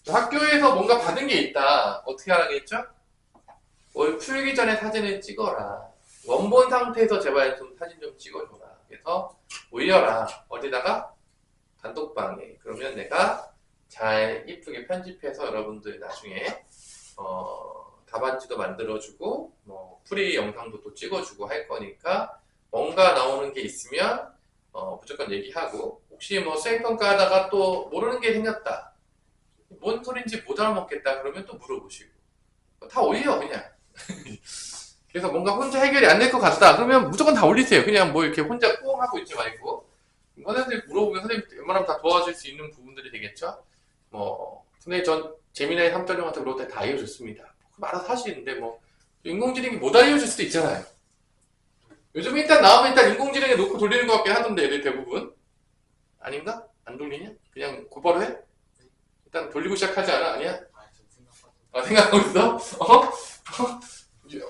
학교에서 뭔가 받은 게 있다. 어떻게 하라겠죠? 뭘 풀기 전에 사진을 찍어라. 원본 상태에서 제발 좀 사진 좀 찍어줘라. 그래서 올려라. 어디다가? 단톡방에. 그러면 내가 잘 이쁘게 편집해서 여러분들 나중에 답안지도 만들어주고 뭐 프리 영상도 또 찍어주고 할 거니까 뭔가 나오는 게 있으면 무조건 얘기하고 혹시 뭐 수행평가 하다가 또 모르는 게 생겼다. 뭔 소린지 못 알아먹겠다. 그러면 또 물어보시고 다 올려 그냥. 그래서 뭔가 혼자 해결이 안 될 것 같다. 그러면 무조건 다 올리세요. 그냥 뭐 이렇게 혼자 꽁 하고 있지 말고. 선생님들 물어보면 선생님 웬만하면 다 도와줄 수 있는 부분들이 되겠죠? 뭐, 선생님 전 재미나의 3.0한테 물어볼 때 다 알려줬습니다. 그럼 알아서 하시는데 뭐, 인공지능이 못 알려줄 수도 있잖아요. 요즘 일단 나오면 일단 인공지능에 놓고 돌리는 것 같긴 하던데, 애들 대부분. 아닌가? 안 돌리냐? 그냥 곧바로 해? 일단 돌리고 시작하지 않아? 아니야? 생각하고 있어?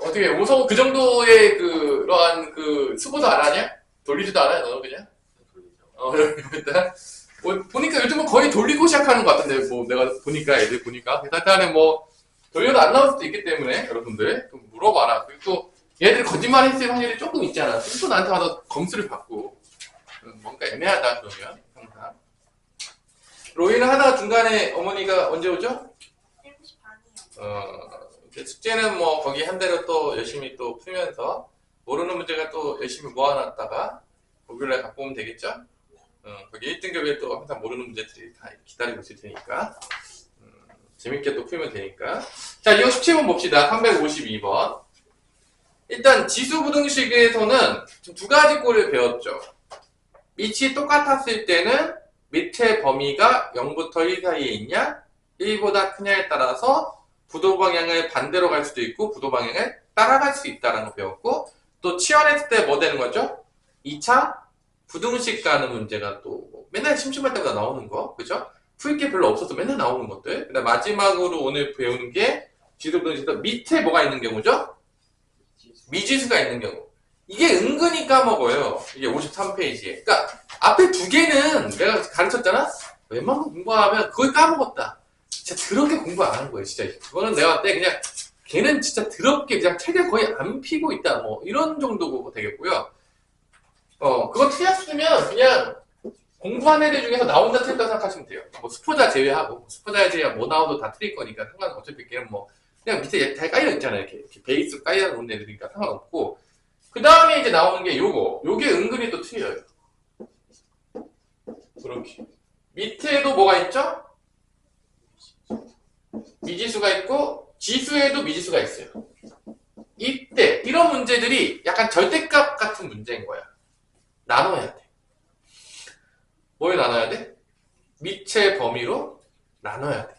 어떻게, 오성우 그 정도의 그러한 수고도 안 하냐? 돌리지도 않아? 너는 그냥? 일단. 보니까 요즘은 거의 돌리고 시작하는 것 같은데, 뭐, 내가 보니까, 애들 보니까. 일단은 뭐, 돌려도 안 나올 수도 있기 때문에, 여러분들. 좀 물어봐라. 그리고 또, 얘들 거짓말 했을 확률이 조금 있잖아. 또 나한테 와서 검수를 받고. 뭔가 애매하다, 그러면. 항상. 로이는 하다가 중간에 어머니가 언제 오죠? 7시 반이요. 이제 숙제는 뭐, 거기 한 대로 또 열심히 또 풀면서, 모르는 문제가 또 열심히 모아놨다가, 목요일날 갖고 오면 되겠죠? 거기 1등급에 또 항상 모르는 문제들이 다 기다리고 있을 테니까 재밌게 또 풀면 되니까. 자, 이거 17번 봅시다. 352번. 일단 지수부등식에서는 두 가지 꼴을 배웠죠. 밑이 똑같았을 때는 밑의 범위가 0부터 1 사이에 있냐 1보다 크냐에 따라서 부도 방향을 반대로 갈 수도 있고 부도 방향을 따라갈 수 있다는 거 배웠고, 또 치환했을 때 뭐 되는 거죠? 2차 부등식 가는 문제가 또 맨날 심심할 때마다 나오는 거, 그죠? 풀 게 별로 없어서 맨날 나오는 것들. 그다음 마지막으로 오늘 배우는 게 지수부등식에서 밑에 뭐가 있는 경우죠? 미지수가 있는 경우. 이게 은근히 까먹어요. 이게 53페이지에. 그러니까 앞에 두 개는 내가 가르쳤잖아? 웬만큼 공부하면 그걸 까먹었다. 진짜 더럽게 공부 안 한 거예요, 진짜. 그거는 내가 그때 그냥 걔는 진짜 더럽게 그냥 책을 거의 안 피고 있다. 뭐 이런 정도 되겠고요. 그거 틀렸으면 그냥 공부한 애들 중에서 나 혼자 틀렸다고 생각하시면 돼요. 뭐 스포자 제외하고, 스포자 제외하고 뭐 나와도 다 틀릴 거니까 상관없어. 어차피 걔는 뭐 그냥 밑에 잘 깔려 있잖아요. 이렇게 베이스 깔려 놓은 애들이니까 상관없고. 그 다음에 이제 나오는 게 요게 은근히 또 틀려요. 그렇게. 밑에도 뭐가 있죠? 미지수가 있고 지수에도 미지수가 있어요. 이때 이런 문제들이 약간 절대값 같은 문제인 거야. 나눠야 돼. 뭘 나눠야 돼? 밑의 범위로 나눠야 돼.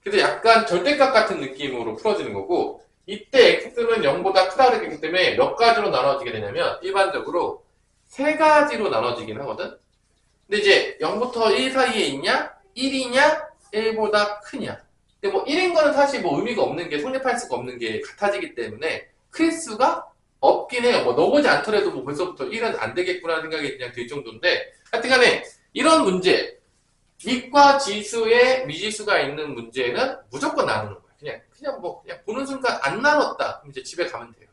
그래서 약간 절대값 같은 느낌으로 풀어지는 거고, 이때 x는 0보다 크다 그랬기 때문에 몇 가지로 나눠지게 되냐면 일반적으로 세 가지로 나눠지긴 하거든. 근데 이제 0부터 1 사이에 있냐? 1이냐? 1보다 크냐? 근데 뭐 1인 거는 사실 뭐 의미가 없는 게, 성립할 수가 없는 게 같아지기 때문에 클 수가 없긴 해요. 뭐 넣어보지 않더라도 뭐 벌써부터 1은 안 되겠구나 생각이 그냥 들 정도인데, 하여튼간에 이런 문제, 밑과 지수에 미지수가 있는 문제는 무조건 나누는 거예요. 그냥 보는 순간 안 나눴다. 그럼 이제 집에 가면 돼요.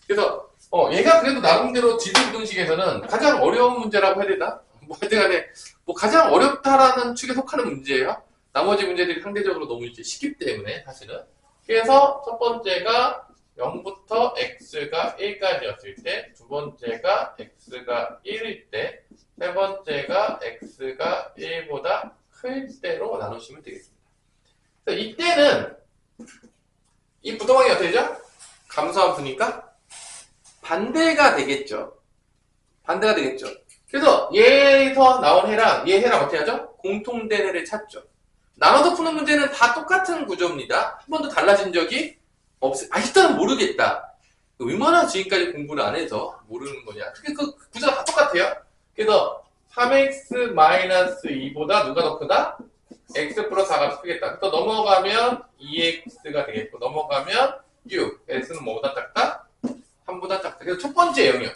그래서 얘가 그래도 나름대로 지수부등식에서는 가장 어려운 문제라고 해야 되나? 뭐 하여튼간에 뭐 가장 어렵다라는 축에 속하는 문제예요. 나머지 문제들이 상대적으로 너무 이제 쉽기 때문에 사실은. 그래서 첫 번째가 0부터 x가 1까지였을 때, 두 번째가 x가 1일 때, 세 번째가 x가 1보다 클 때로 나누시면 되겠습니다. 그래서 이때는 이 부동항이 어떻게 되죠? 감소함수니까 반대가 되겠죠. 반대가 되겠죠. 그래서 얘에서 나온 해랑 얘 해랑 어떻게 하죠? 공통된 해를 찾죠. 나눠서 푸는 문제는 다 똑같은 구조입니다. 한 번도 달라진 적이 없어요. 일단은 모르겠다. 얼마나 지금까지 공부를 안 해서 모르는 거냐. 특히 그 구조가 다 똑같아요. 그래서 3x-2보다 누가 더 크다? x 플러스 4가 크겠다. 또 넘어가면 2x가 되겠고, 넘어가면 6. x는 뭐보다 작다? 3보다 작다. 그래서 첫 번째 영역.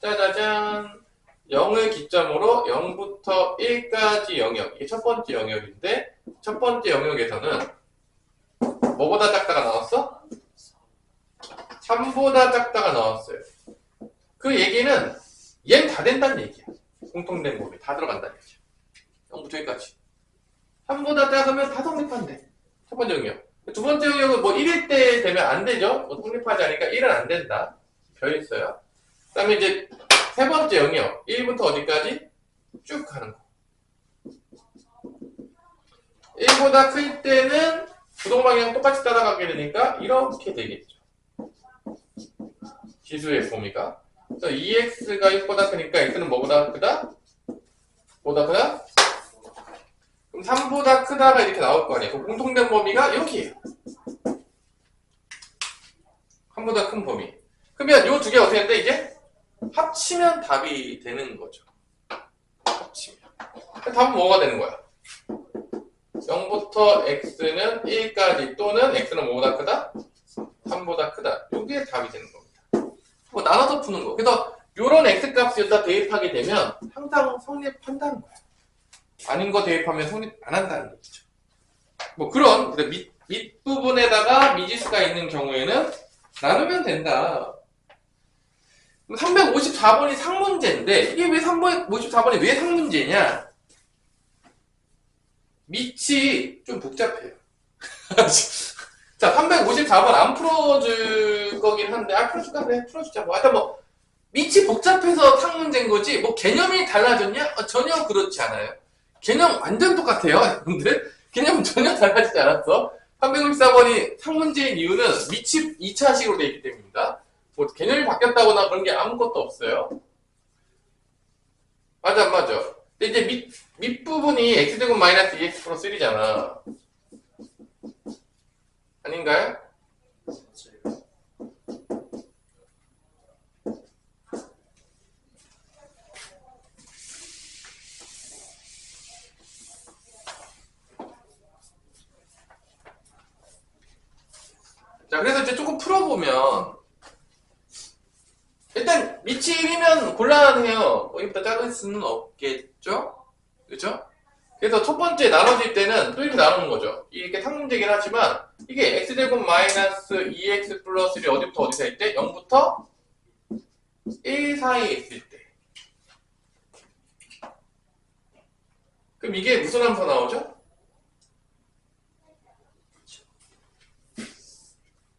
짜자잔. 0을 기점으로 0부터 1까지 영역. 이게 첫 번째 영역인데, 첫 번째 영역에서는 뭐보다 작다가 나왔어? 3보다 작다가 나왔어요. 그 얘기는 얘는 다 된다는 얘기야. 공통된 범위 다 들어간다는 얘기야. 0부터 여기까지. 3보다 작으면 다 성립한대. 첫 번째 영역. 두 번째 영역은 뭐 1일 때 되면 안 되죠. 뭐 성립하지 않으니까 1은 안 된다. 별 있어요. 그 다음에 이제 세 번째 영역. 1부터 어디까지? 쭉 가는 거. 1보다 클 때는 부동방향 똑같이 따라가게 되니까 이렇게 되겠죠. 지수의 범위가. 그래서 2x가 1보다 크니까 x는 뭐보다 크다? 뭐보다 크다? 그럼 3보다 크다가 이렇게 나올 거 아니에요. 그 공통된 범위가 이렇게예요. 3보다 큰 범위. 그러면 이 두 개 어떻게 되는데 이제 합치면 답이 되는 거죠. 합치면. 답은 뭐가 되는 거야? 0부터 x는 1까지 또는 x는 뭐보다 크다? 3보다 크다. 이게 답이 되는 겁니다. 뭐 나눠서 푸는 거. 그래서 이런 x값에다 대입하게 되면 항상 성립한다는 거야. 아닌 거 대입하면 성립 안 한다는 얘기죠. 뭐 그런 밑부분에다가 미지수가 있는 경우에는 나누면 된다. 354번이 상문제인데 이게 왜 354번이 왜 상문제냐? 밑이 좀 복잡해요. 자, 354번 안 풀어줄 거긴 한데, 풀어줄까? 그래, 풀어주자. 뭐, 하여튼 뭐, 밑이 복잡해서 상문제인 거지, 뭐, 개념이 달라졌냐? 전혀 그렇지 않아요. 개념 완전 똑같아요, 여러분들. 개념은 전혀 달라지지 않았어. 354번이 상문제인 이유는 밑이 2차식으로 되어 있기 때문입니다. 뭐, 개념이 바뀌었다거나 그런 게 아무것도 없어요. 맞아, 안 맞아. 근데 이제 밑부분이 x제곱 마이너스 2x 플러스 1이잖아. 아닌가요? 자, 그래서 이제 조금 풀어보면 일단 밑이 1이면 곤란해요. 여기보다 작을 수는 없겠죠? 그죠? 그래서 첫 번째 나눠질 때는 또 이렇게 나누는 거죠. 이렇게 상문제긴 하지만 이게 x제곱 마이너스 2x 플러스 1이 어디부터 어디 사이일 때? 0부터 1 사이에 있을 때. 그럼 이게 무슨 함수가 나오죠?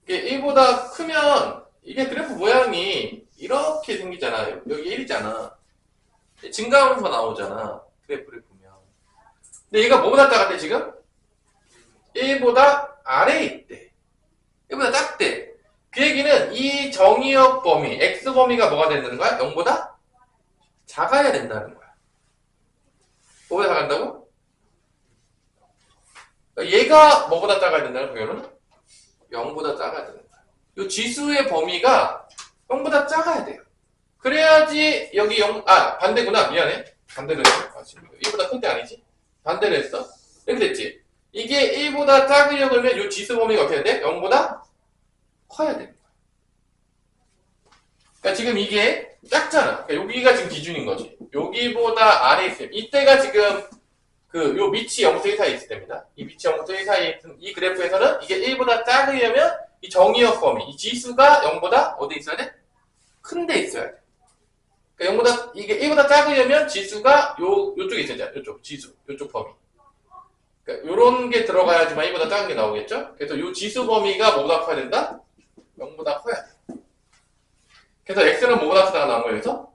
이게 1보다 크면 이게 그래프 모양이 이렇게 생기잖아요. 여기 1이잖아. 증가함수가 나오잖아. 그래프를 보면. 근데 얘가 뭐보다 작았대 지금? 1보다 아래에 있대. 1보다 작대. 그 얘기는 이 정의역 범위, x 범위가 뭐가 되는 거야? 0보다 작아야 된다는 거야. 뭐보다 작아진다고? 그러니까 얘가 뭐보다 작아야 된다는 거예요? 0보다 작아야 되는 거야. 이 지수의 범위가 0보다 작아야 돼요. 그래야지 여기 0, 반대구나. 미안해. 반대로 했어. 지금 1보다 큰 때 아니지? 반대로 했어. 이렇게 됐지? 이게 1보다 작으려고 그러면 이 지수 범위가 어떻게 돼? 0보다 커야 되는 거야. 그러니까 지금 이게 작잖아. 그러니까 여기가 지금 기준인 거지. 여기보다 아래에 있어요. 이때가 지금 요 밑이 0부터 1 사이에 있을 때입니다. 이 밑이 0부터 1 사이에 있는 이 그래프에서는 이게 1보다 작으려면 이 정의역 범위, 이 지수가 0보다 어디 있어야 돼? 큰 데 있어야 돼. 그러니까 이게 1보다 작으려면 지수가 요쪽에 있어야 돼. 요쪽, 지수, 요쪽 범위. 그러니까 요런 게 들어가야지만 1보다 작은 게 나오겠죠? 그래서 요 지수 범위가 뭐보다 커야 된다? 0보다 커야 돼. 그래서 x는 뭐보다 크다가 나온 거예요. 그래서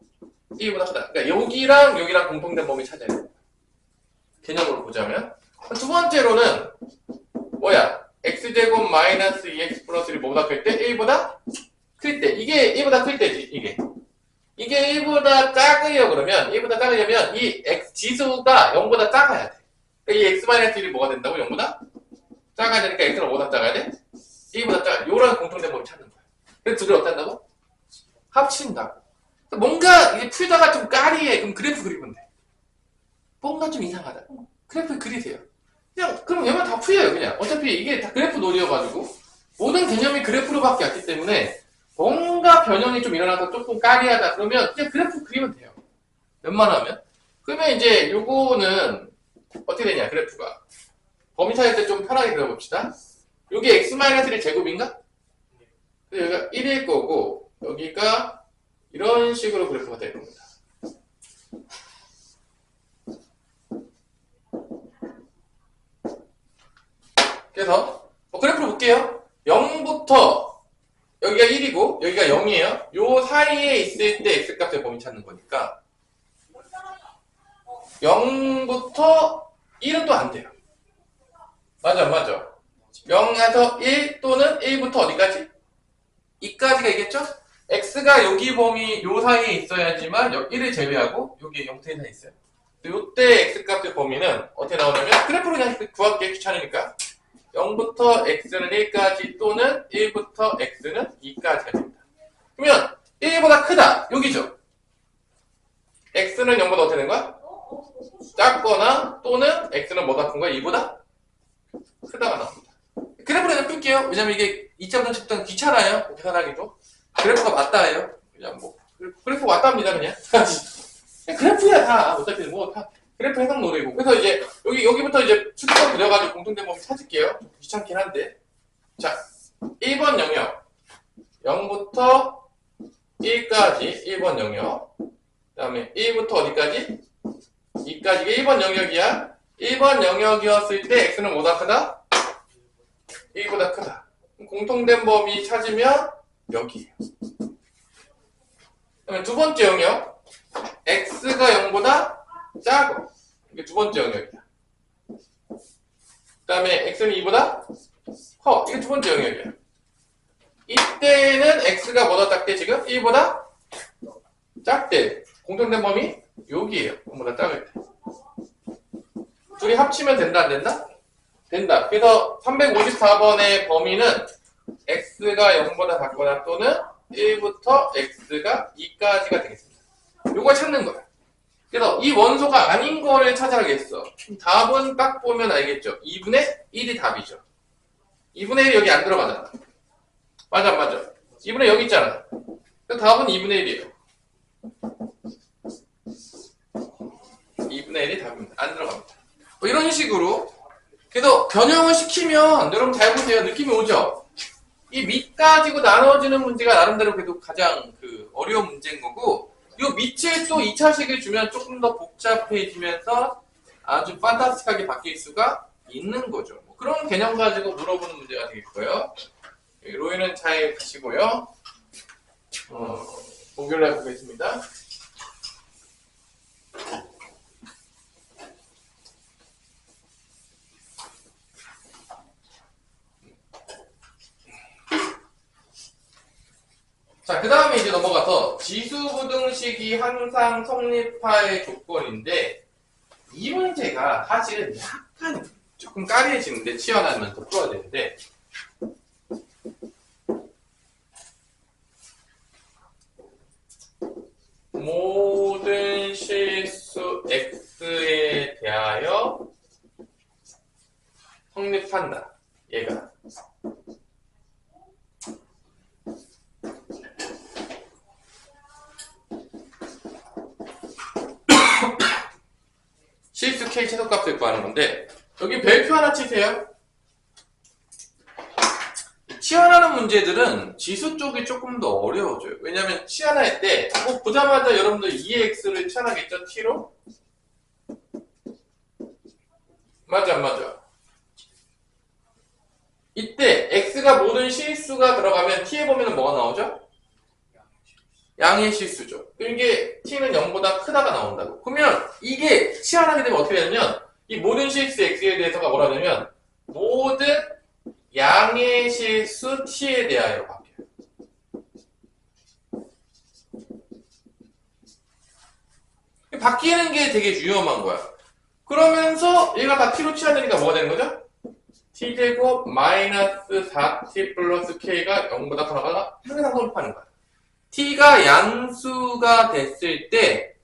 1보다 크다. 그러니까 여기랑 공통된 범위 찾아야 돼. 개념으로 보자면. 두 번째로는 뭐야? x제곱 마이너스 2x 플러스 1이 뭐보다 클 때? 1보다 클 때. 이게 1보다 클 때지. 이게 1보다 작으려 그러면 1보다 작으려면 이 x 지수가 0보다 작아야 돼. 그러니까 이 x 마이너스 1이 뭐가 된다고? 0보다 작아야 되니까 x는 뭐보다 작아야 돼? 1보다 작아야 돼. 요런 공통된 범위 찾는 거야. 그래서 둘이 어떻게 한다고? 합친다고. 뭔가 이게 풀다가 좀 까리해. 그럼 그래프 그리면 돼. 뭔가 좀 이상하다. 그래프 그리세요. 그냥 그럼 얘만 다 풀려요. 그냥 어차피 이게 다 그래프 놀이여가지고 모든 개념이 그래프로밖에 없기 때문에 뭔가 변형이 좀 일어나서 조금 까리하다 그러면 그냥 그래프 그리면 돼요. 웬만하면. 그러면 이제 요거는 어떻게 되냐 그래프가 범위 찾을 때 좀 편하게 그려봅시다. 여기 x-1의 제곱인가? 여기가 1일 거고 여기가 이런 식으로 그래프가 될 겁니다. 그래서 그래프를 볼게요. 0부터 여기가 1이고 여기가 0이에요. 요 사이에 있을 때 x값의 범위 찾는 거니까 0부터 1은 또 안 돼요. 맞아, 맞아. 0에서 1 또는 1부터 어디까지? 2까지가 있겠죠? x가 여기 범위 요 사이에 있어야지만 1을 제외하고 여기 0대 이상 있어요. 요때 x값의 범위는 어떻게 나오냐면 그래프로 그냥 구하기 귀찮으니까 0부터 x는 1까지 또는 1부터 x는 2까지가 됩니다. 그러면 1보다 크다 여기죠? x는 0보다 어떻게 되는 거야? 작거나 또는 x는 뭐가 큰 거야? 2보다 크다가 나옵니다. 그래프로 그냥 풀게요. 왜냐면 이게 2점전 측정 귀찮아요. 계산하기도. 그래프가 맞다 해요. 그냥 뭐 그래프 왔답니다 그냥. 그냥 그래프야 다. 어차피 뭐 다 그래프 해석 노래고. 그래서 이제 여기부터 이제 수직선 그려가지고 공통된 범위 찾을게요. 좀 귀찮긴 한데. 자, 1번 영역 0부터 1까지 1번 영역. 그 다음에 1부터 어디까지? 2까지가 1번 영역이야. 1번 영역이었을 때 x는 뭐보다 크다? 1보다 크다. 공통된 범위 찾으면 여기에요. 그다음에 두 번째 영역 x가 0보다 작아. 이게 두 번째 영역이야. 그 다음에 x는 2보다 커. 이게 두 번째 영역이야. 이때는 x가 뭐보다 작대? 지금 1보다 작대. 공통된 범위 여기에요. 0보다 작을 때. 둘이 합치면 된다 안 된다? 된다. 그래서 354번의 범위는 x가 0보다 작거나 또는 1부터 x가 2까지가 되겠습니다. 요걸 찾는 거야. 그래서 이 원소가 아닌 거를 찾아야겠어. 답은 딱 보면 알겠죠. 2분의 1이 답이죠. 2분의 1이 여기 안 들어가잖아. 맞아, 맞아. 2분의 1 여기 있잖아. 그래서 답은 2분의 1이에요. 2분의 1이 답입니다. 안 들어갑니다. 뭐 이런 식으로. 그래서 변형을 시키면 여러분 잘 보세요. 느낌이 오죠? 이 밑 가지고 나눠지는 문제가 나름대로 그래도 가장 어려운 문제인 거고, 이 밑을 또 2차식을 주면 조금 더 복잡해지면서 아주 판타스틱하게 바뀔 수가 있는 거죠. 뭐 그런 개념 가지고 물어보는 문제가 되겠고요. 로이는 잘 가시고요. 목요일날 보겠습니다. 자, 그 다음에 이제 넘어가서 지수부등식이 항상 성립할 조건인데, 이 문제가 사실은 약간 조금 까리해지는데, 치환하면 더 풀어야 되는데, 모든 실수 x에 대하여 성립한다. 얘가. 실수 k 최소값을 구하는 건데, 여기 별표 하나 치세요. 치환하는 문제들은 지수 쪽이 조금 더 어려워져요. 왜냐면 치환할 때 보자마자 여러분들 2x를 치환하겠죠? t로? 맞아 안 맞아? 이때 x가 모든 실수가 들어가면 t의 범위는 뭐가 나오죠? 양의 실수죠. 이게 t는 0보다 크다가 나온다고. 그러면 이게 치환하게 되면 어떻게 되냐면 이 모든 실수 x에 대해서가 뭐라 하냐면 모든 양의 실수 t에 대하여 바뀌어요. 바뀌는 게 되게 위험한 거야. 그러면서 얘가 다 t로 치환되니까 뭐가 되는 거죠? t제곱 마이너스 4t 플러스 k가 0보다 커나가다가 항상 성립하는 거야. t가 양수가 됐을 때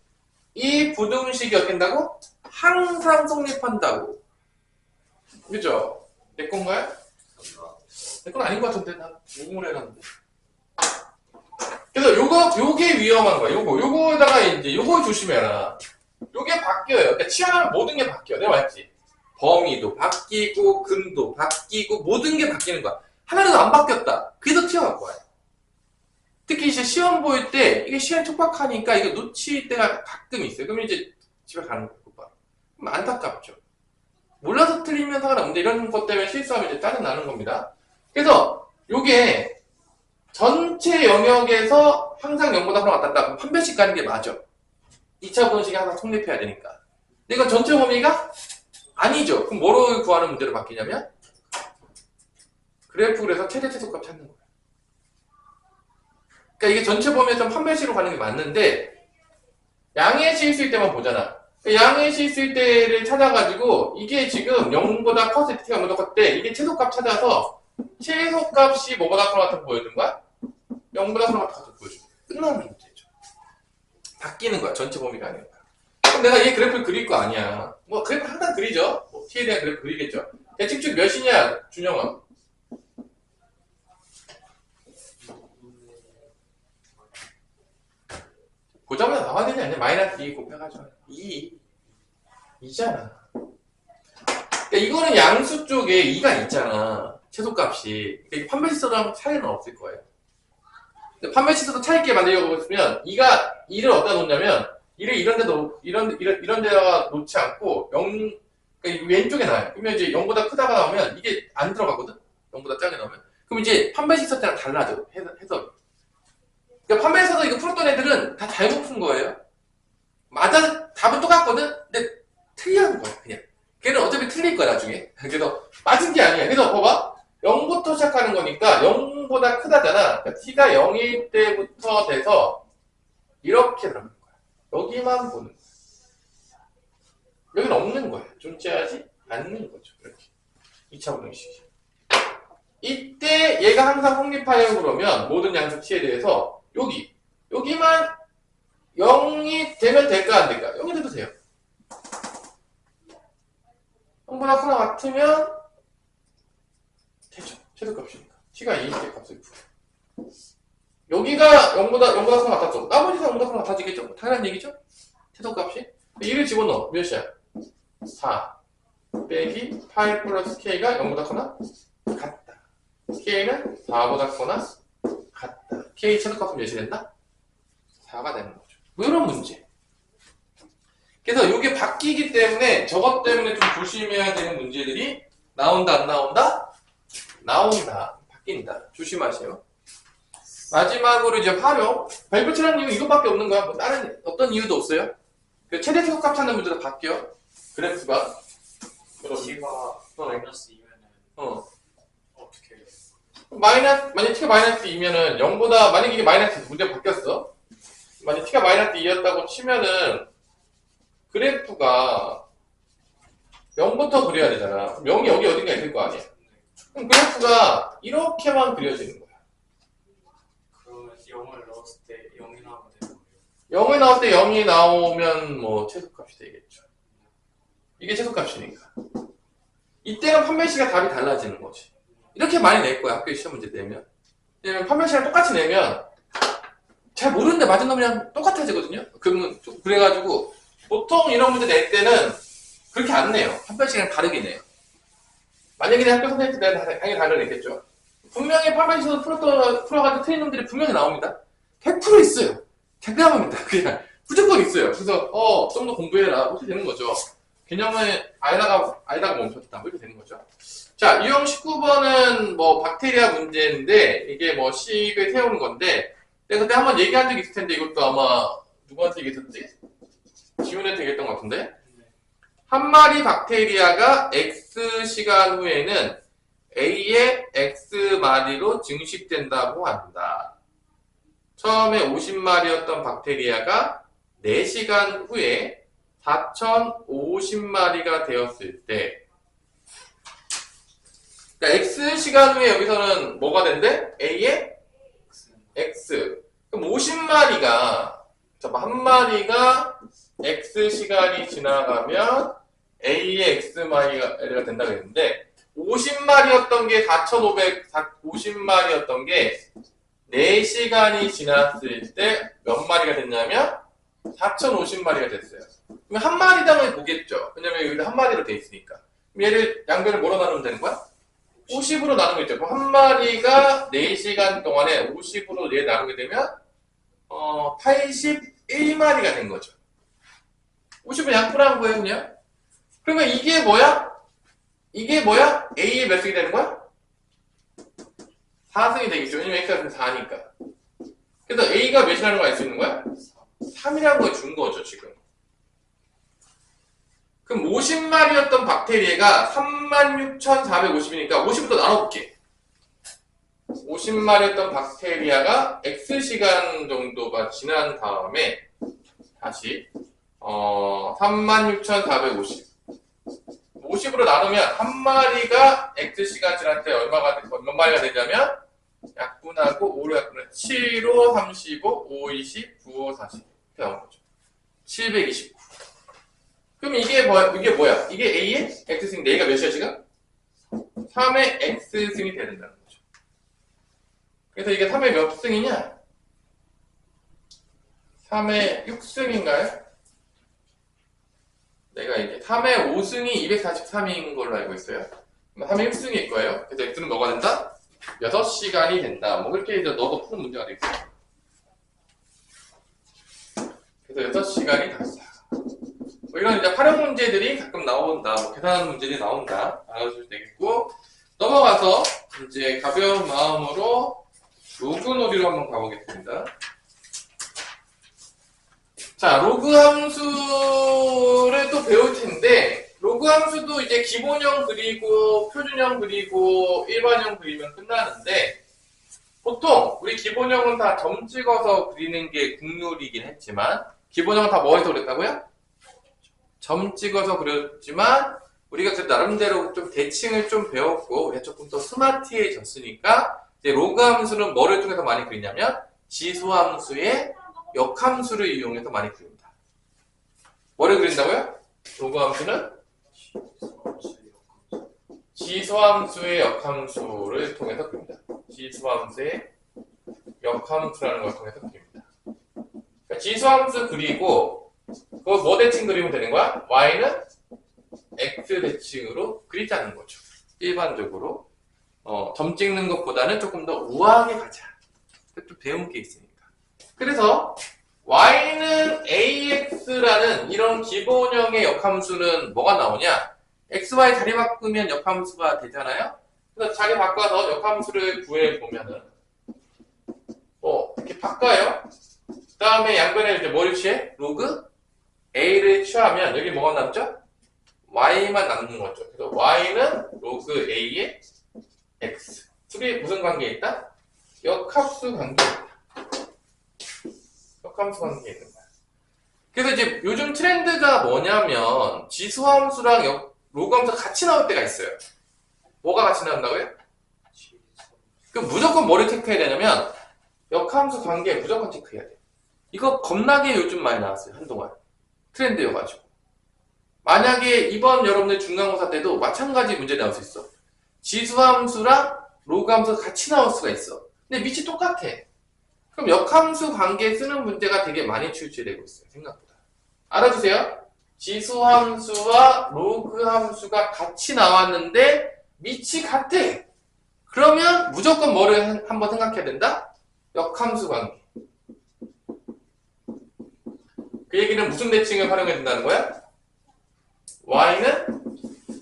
이 부등식이 어떻게 된다고? 항상 성립한다고. 그죠? 내 건가요? 내 건 아닌 것 같은데 나 녹음을 해놨는데. 그래서 요게 위험한 거야. 요거에다가 이제 요거 조심해라. 요게 바뀌어요. 그러니까 치환하면 모든 게 바뀌어. 내가 말했지. 범위도 바뀌고 근도 바뀌고 모든 게 바뀌는 거야. 하나라도 안 바뀌었다. 그래서 튀어갖고 와요. 특히 이제 시험 볼 때 이게 시간 촉박하니까 이거 놓칠 때가 가끔 있어요. 그러면 이제 집에 가는 거고 봐. 그럼 안타깝죠. 몰라서 틀리면 상관없는데 이런 것 때문에 실수하면 이제 짜증 나는 겁니다. 그래서 요게 전체 영역에서 항상 0보다 하나 왔다 갔다 한 배씩 가는 게 맞아. 2차 분식이 항상 성립해야 되니까. 근데 이건 전체 범위가 아니죠. 그럼 뭐로 구하는 문제로 바뀌냐면 그래프 그래서 최대 최소값 찾는 거예요. 그러니까 이게 전체 범위에서 한 배씩으로 가는 게 맞는데 양의 실수일 때만 보잖아. 양의 실수일 때를 찾아가지고 이게 지금 0보다 커서 t가 뭐더 컸대. 이게 최소값 찾아서 최소값이 뭐보다 커 같은 거 보여준 거야? 0보다 커 같은 거 보여준 거야. 끝나는 문제죠. 바뀌는 거야. 전체 범위가 아니라. 그럼 내가 얘 그래프를 그릴 거 아니야. 뭐 그래프 항상 그리죠. 뭐 t에 대한 그래프 그리겠죠. 대칭축 몇이냐, 준영아? 보자마자 나와야 되지 않냐? 마이너스 2 곱해가지고 2잖아. 그러니까 이거는 양수 쪽에 2가 있잖아. 최소값이. 그러니까 판별시서랑 차이는 없을 거예요. 판별시서도 차이 있게 만들려고 했으면 2를 어디다 놓냐면 2를 이런 데다가 놓지 않고 0, 그러니까 왼쪽에 나와요. 그러면 이제 0보다 크다가 나오면 이게 안 들어가거든? 0보다 작게 나오면. 그럼 이제 판별시서 때랑 달라져. 해석이. 그러니까 판별에서도 이거 풀었던 애들은 다 잘못 푼 거예요. 맞아, 답은 똑같거든? 근데 틀리는 거야, 그냥. 걔는 어차피 틀릴 거야, 나중에. 그래서 맞은 게 아니야. 그래서 봐봐. 0부터 시작하는 거니까 0보다 크다잖아. 그러니까 t가 0일 때부터 돼서 이렇게 들어가는 거야. 여기만 보는 거야. 여기는 없는 거야. 존재하지 않는 거죠. 이렇게. 2차 방정식이. 이때 얘가 항상 성립하려고 그러면 모든 양수 t에 대해서 여기만 0이 되면 될까 안 될까? 0이 돼도 돼요. 0보다 크나 같으면 되죠. 최소값이니까. t가 2일 때 값을 구해요. 여기가 0보다 크나 같았죠. 나머지가 0보다 크나 같아지겠죠? 당연한 얘기죠? 최소값이. 1을 집어넣어. 몇이야? 4 빼기 8 플러스 k가 0보다 크나? 같다. k는 4보다 크거나 같다. k 최소값은 몇이 된다? 4가 되는 거죠. 뭐 이런 문제. 그래서 이게 바뀌기 때문에 저것 때문에 좀 조심해야 되는 문제들이 나온다 안 나온다? 나온다. 바뀐다. 조심하세요. 마지막으로 이제 활용. 발표치라는 이유 이것밖에 없는 거야. 뭐 다른 어떤 이유도 없어요. 그 최대 최소값 찾는 문제도 바뀌어. 그래프가. t가 마이너스 2면은 어떻게 해요? 만약 t가 마이너스 2면은 0보다, 만약 이게 마이너스 문제가 바뀌었어. 만약 t가 마이너스 2였다고 치면은 그래프가 0부터 그려야 되잖아. 0이 여기 어딘가 있을 거 아니야. 그럼 그래프가 이렇게만 그려지는 거야. 그러면 0을 넣었을 때 0이 나오면 되는 거예요? 0이 나올 때 0이 나오면 뭐 최소값이 되겠죠. 이게 최소값이니까. 이때는 판별식의 답이 달라지는 거지. 이렇게 많이 낼 거야, 학교 시험 문제 내면. 왜냐면 판별식이랑 똑같이 내면 잘 모르는데 맞은 놈이랑 똑같아지거든요. 그러면 좀 그래가지고 보통 이런 문제 낼 때는 그렇게 안 내요. 판별식이랑 다르게 내요. 만약에 학교 선생님 때는 당연히 다르게 냈겠죠. 분명히 판별식에서 풀어가지고 틀린 놈들이 분명히 나옵니다. 100% 있어요. 장담합니다. 그냥 무조건 있어요. 그래서 좀 더 공부해라. 이렇게 되는 거죠. 개념을 알다가 멈췄다. 이렇게 되는 거죠. 자, 유형 19번은 뭐 박테리아 문제인데 이게 뭐 식을 세우는 건데 내가 그때 한번 얘기한 적이 있을 텐데 이것도 아마 누구한테 얘기했었지? 지훈한테 얘기했던 것 같은데 한 마리 박테리아가 X 시간 후에는 A의 X마리로 증식된다고 한다. 처음에 50마리였던 박테리아가 4시간 후에 4050마리가 되었을 때 그러니까 X시간 후에 여기서는 뭐가 된대? A의 X. 그럼 50마리가 한 마리가 X시간이 지나가면 A의 X마리가 된다고 했는데 50마리였던 게 4050마리였던 게 4시간이 지났을 때 몇 마리가 됐냐면 4050마리가 됐어요. 그럼 한 마리당을 보겠죠. 왜냐면 여기다 한 마리로 돼 있으니까. 얘를 양변을 뭐로 나누면 되는 거야? 50으로 나누고 있죠. 그럼 한 마리가 4시간 동안에 50으로 얘 나누게 되면 81마리가 된 거죠. 50은 양분한 거예요, 그냥. 그러면 이게 뭐야? 이게 뭐야? A의 몇 승이 되는 거야? 4승이 되겠죠. 왜냐면 X가 4니까. 그래서 A가 몇이라는 걸 알 수 있는 거야? 3이라는 걸 준 거죠, 지금. 그럼 50마리였던 박테리아가 36,450이니까 50부터 나눠볼게. 50마리였던 박테리아가 X시간 정도가 지난 다음에 다시 36,450 50으로 나누면 한 마리가 X시간 지날 때 몇 마리가 되냐면 약분하고 5로 약분은 7, 5, 35, 5, 20, 9, 5, 40 이렇게 나온 거죠. 729. 그럼 이게 뭐야? 이게 A의 X승인데 A가 몇이야 지금? 3의 X승이 돼야 된다는 거죠. 그래서 이게 3의 몇 승이냐? 3의 6승인가요? 내가 이게 3의 5승이 243인 걸로 알고 있어요. 3의 6승일 거예요. 그래서 X는 뭐가 된다? 6시간이 된다. 뭐 그렇게 이제 넣어서 푸는 문제가 되겠어요. 그래서 6시간이 됐다. 뭐 이런 이제 활용 문제들이 가끔 나온다. 뭐 계산하는 문제들이 나온다. 알아주시면 되겠고, 넘어가서 이제 가벼운 마음으로 로그 놀이로 한번 가보겠습니다. 자, 로그 함수를 또 배울 텐데, 로그 함수도 이제 기본형 그리고 표준형 그리고 일반형 그리면 끝나는데, 보통 우리 기본형은 다 점 찍어서 그리는 게 국룰이긴 했지만, 기본형은 다 뭐 해서 그랬다고요? 점 찍어서 그렸지만, 우리가 그 나름대로 좀 대칭을 좀 배웠고, 우리가 조금 더 스마트해졌으니까, 이제 로그 함수는 뭐를 통해서 많이 그리냐면, 지수함수의 역함수를 이용해서 많이 그립니다. 뭐를 그린다고요? 로그 함수는 지수함수의 역함수를 통해서 그립니다. 지수함수의 역함수라는 걸 통해서 그립니다. 그러니까 지수함수 그리고 그거 뭐 대칭 그리면 되는 거야? y는 x 대칭으로 그리자는 거죠. 일반적으로 점 찍는 것보다는 조금 더 우아하게 가자. 또 배운 게 있으니까. 그래서 y는 ax라는 이런 기본형의 역함수는 뭐가 나오냐? xy 자리 바꾸면 역함수가 되잖아요? 그래서 자리 바꿔서 역함수를 구해보면은 이렇게 바꿔요. 그 다음에 양변에 이제 뭐를 취해? 로그 a를 취하면 여기 뭐가 남죠? y만 남는 거죠. 그래서 y는 로그 a의 x. 둘이 무슨 관계에 있다? 역함수 관계에 있다. 역함수 관계에 있는 거야. 그래서 이제 요즘 트렌드가 뭐냐면 지수함수랑 로그함수가 같이 나올 때가 있어요. 뭐가 같이 나온다고요? 그럼 무조건 뭐를 체크해야 되냐면 역함수 관계 무조건 체크해야 돼. 이거 겁나게 요즘 많이 나왔어요. 한동안 트렌드여가지고. 만약에 이번 여러분들 중간고사 때도 마찬가지 문제 나올 수 있어. 지수함수랑 로그함수가 같이 나올 수가 있어. 근데 밑이 똑같아. 그럼 역함수 관계 쓰는 문제가 되게 많이 출제되고 있어요. 생각보다. 알아주세요. 지수함수와 로그함수가 같이 나왔는데 밑이 같아. 그러면 무조건 뭐를 한번 생각해야 된다? 역함수 관계. 그 얘기는 무슨 대칭을 활용해야 된다는 거야? y는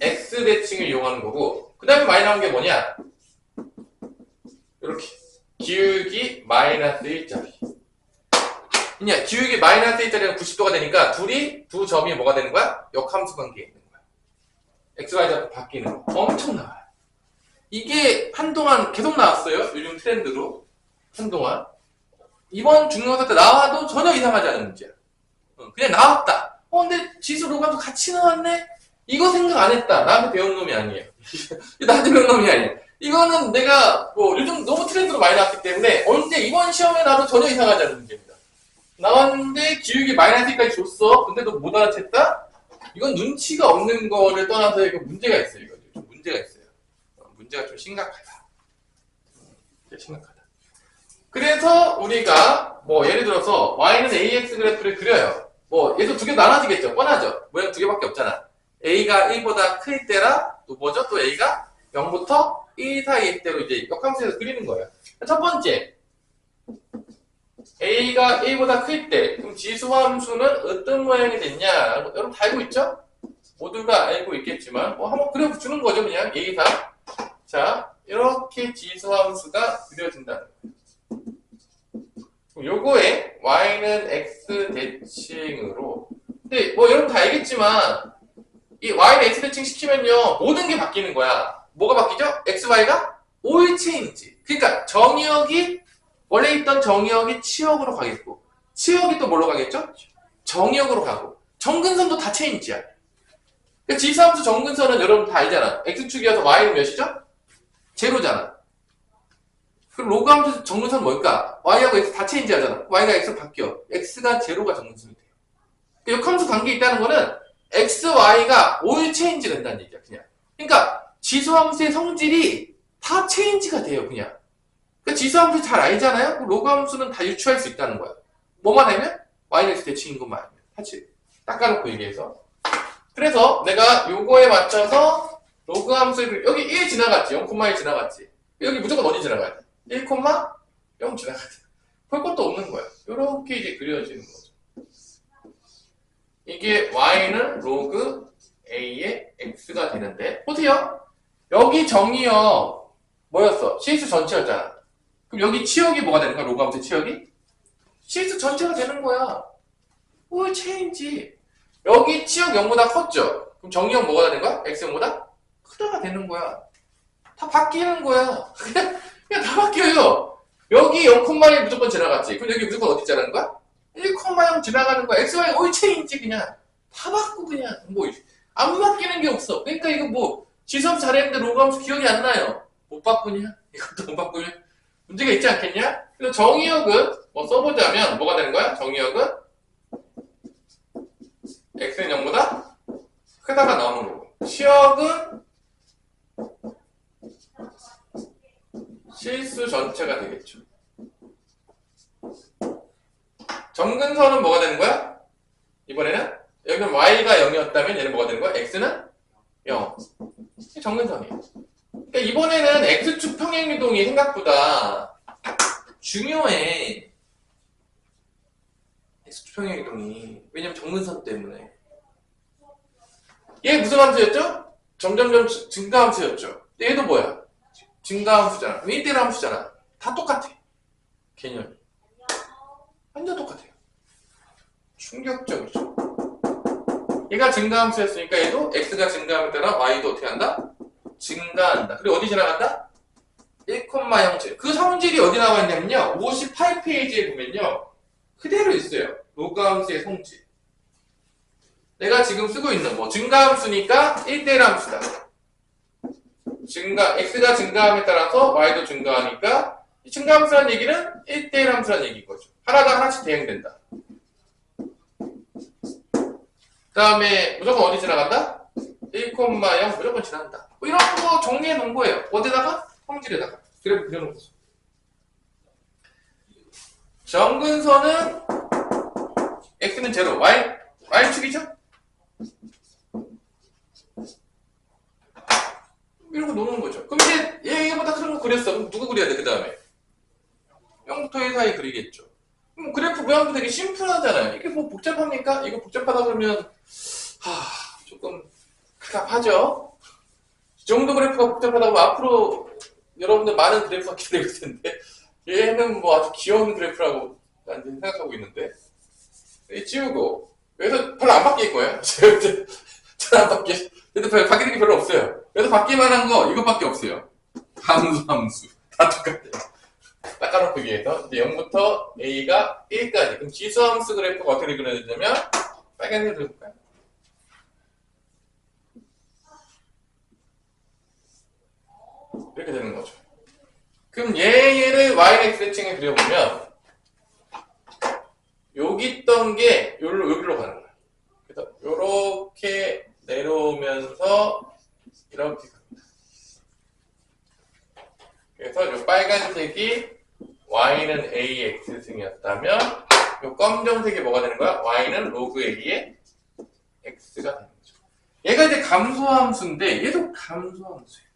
x 대칭을 이용하는 거고, 그 다음에 많이 나온 게 뭐냐? 이렇게 기울기 마이너스 1짜리. 그냥 기울기 마이너스 1짜리는 90도가 되니까 두 점이 뭐가 되는 거야? 역함수 관계에 있는 거야. x, y 좌표 바뀌는 거. 엄청 나와요. 이게 한동안 계속 나왔어요. 요즘 트렌드로. 한동안. 이번 중간고사 때 나와도 전혀 이상하지 않은 문제야. 그냥 나왔다. 근데 지수 로그함수 같이 나왔네? 이거 생각 안 했다. 나한테 배운 놈이 아니에요. 나한테 배운 놈이 아니에요. 이거는 내가 요즘 너무 트렌드로 많이 나왔기 때문에 언제 이번 시험에 나도 전혀 이상하지 않은 문제입니다. 나왔는데 기울기 마이너스까지 줬어. 근데 너 못 알아챘다? 이건 눈치가 없는 거를 떠나서 이거 문제가 있어요. 이거 좀 문제가 있어요. 문제가 좀 심각하다. 심각하다. 그래서 우리가 예를 들어서 y는 ax 그래프를 그려요. 얘도 두 개 나눠지겠죠. 뻔하죠. 모양 두 개밖에 없잖아. a가 1보다 클 때라 또 뭐죠? 또 a가 0부터 1 사이일 때로 이제 역함수에서 그리는 거예요. 첫 번째, a가 1보다 클 때, 그럼 지수함수는 어떤 모양이 됐냐? 여러분 다 알고 있죠? 모두가 알고 있겠지만, 뭐 한번 그려주는 거죠, 그냥 a상. 자, 이렇게 지수함수가 그려진다는 거예요. 요거에 y는 x 대칭으로. 근데 뭐 여러분 다 알겠지만, 이 y를 x 대칭 시키면요, 모든 게 바뀌는 거야. 뭐가 바뀌죠? x, y가 all change. 그러니까 정의역이 원래 있던 정의역이 치역으로 가겠고, 치역이 또 뭘로 가겠죠? 정의역으로 가고, 정근선도 다 체인지야. 그러니까 지수함수 정근선은 여러분 다 알잖아. x축이어서 y는 몇이죠? 제로잖아. 그럼 로그함수 정근선 뭘까? y하고 x 다 체인지 하잖아. y가 x로 바뀌어. x가 제로가 정근선이 돼요. 그러니까 역함수 관계 있다는 거는 x, y가 all 체인지 된다는 얘기야, 그냥. 그러니까 지수함수의 성질이 다 체인지가 돼요, 그냥. 그러니까 지수함수 잘 알잖아요? 로그함수는 다 유추할 수 있다는 거야. 뭐만 알면? y는 x 대칭인 것만 알면. 하지. 닦아놓고 얘기해서. 그래서 내가 요거에 맞춰서 로그함수를 여기 1 지나갔지. 0,1 지나갔지. 여기 무조건 어디 지나가야 돼? 1,0 지나가야 돼. 볼 것도 없는 거야. 요렇게 이제 그려지는 거죠. 이게 y는 로그 a의 x가 되는데, 보세요. 여기 정의역 뭐였어? 실수 전체였잖아. 그럼 여기 치역이 뭐가 되는 거야? 로그함수의 치역이? 실수 전체가 되는 거야. 오, 체인지. 여기 치역 0보다 컸죠? 그럼 정의역 뭐가 되는 거야? x 0보다 크다가 되는 거야. 다 바뀌는 거야. 그냥 다 바뀌어요. 여기 0,1 무조건 지나갔지. 그럼 여기 무조건 어디 지나가는 거야? 1,0 지나가는 거야. x, y 올 체인지 그냥. 다 바꾸고 그냥. 뭐, 안 바뀌는 게 없어. 그러니까 이거 뭐, 지수함수 잘했는데 로그함수 기억이 안 나요. 못 바꾸냐? 이것도 못 바꾸냐? 문제가 있지 않겠냐? 그래서 정의역은 뭐 써보자면 뭐가 되는 거야? 정의역은 x는 0보다 크다가 나오는 거고, 치역은 실수 전체가 되겠죠. 정근선은 뭐가 되는 거야? 이번에는 여기는 y가 0이었다면 얘는 뭐가 되는 거야? x는 0. 이게 정근선이에요. 그러니까 이번에는 x축 평행이동이 생각보다 중요해. x축 평행이동이. 왜냐면 정근선 때문에. 얘 무슨 함수였죠? 점점점 증가함수였죠. 얘도 뭐야? 증가함수잖아. 1대1 함수잖아. 다 똑같아. 개념이. 완전 똑같아요. 충격적이죠. 얘가 증가함수였으니까 얘도 x가 증가함에 따라 y도 어떻게 한다? 증가한다. 그리고 어디 지나간다? 1,0. 그 성질이 어디 나와 있냐면요. 58페이지에 보면요. 그대로 있어요. 로그함수의 성질. 내가 지금 쓰고 있는 뭐 증가함수니까 1대1 함수다. x가 증가함에 따라서 y도 증가하니까 이 증가함수라는 얘기는 1대1 함수라는 얘기인 거죠. 하나가 하나씩 대응된다. 그 다음에 무조건 어디 지나간다? 1,0 무조건 지나간다. 뭐 이런 거 정리해 놓은 거예요. 어디다가? 성질에다가. 그래프 그려놓고. 정근선은 x는 제로, y축이죠? 이러고 노는 거죠. 그럼 이제 얘보다 그런 거 그렸어. 그럼 누구 그려야 돼, 그 다음에? 0부터 1 사이 그리겠죠. 그럼 그래프 모양도 되게 심플하잖아요. 이게 뭐 복잡합니까? 이거 복잡하다 그러면, 조금 답답하죠? 이 정도 그래프가 복잡하다고 앞으로 여러분들 많은 그래프가 기다리고 있을 텐데, 얘는 뭐 아주 귀여운 그래프라고 난 생각하고 있는데, 지우고, 여기서 별로 안 바뀔 거예요. 잘 안 바뀌어. 근데 별 바뀌는 게 별로 없어요. 그래서 바뀔 만한 거 이것밖에 없어요. 함수. 다 똑같아요. 닦아놓고 위해서 이제 0부터 a가 1까지. 그럼 지수함수 그래프가 어떻게 그려지냐면 빨간색으로 그려볼까요? 이렇게 되는 거죠. 그럼 얘를 yx 대칭에 그려보면 여기 있던 게 여기로 가는 거예요. 그래서 요렇게 내려오면서 이렇게 갑니다. 그래서 요 빨간색이 y는 ax 승이었다면 요 검정색이 뭐가 되는 거야? y는 로그 a의 x가 되는 거죠. 얘가 이제 감소함수인데 얘도 감소함수예요.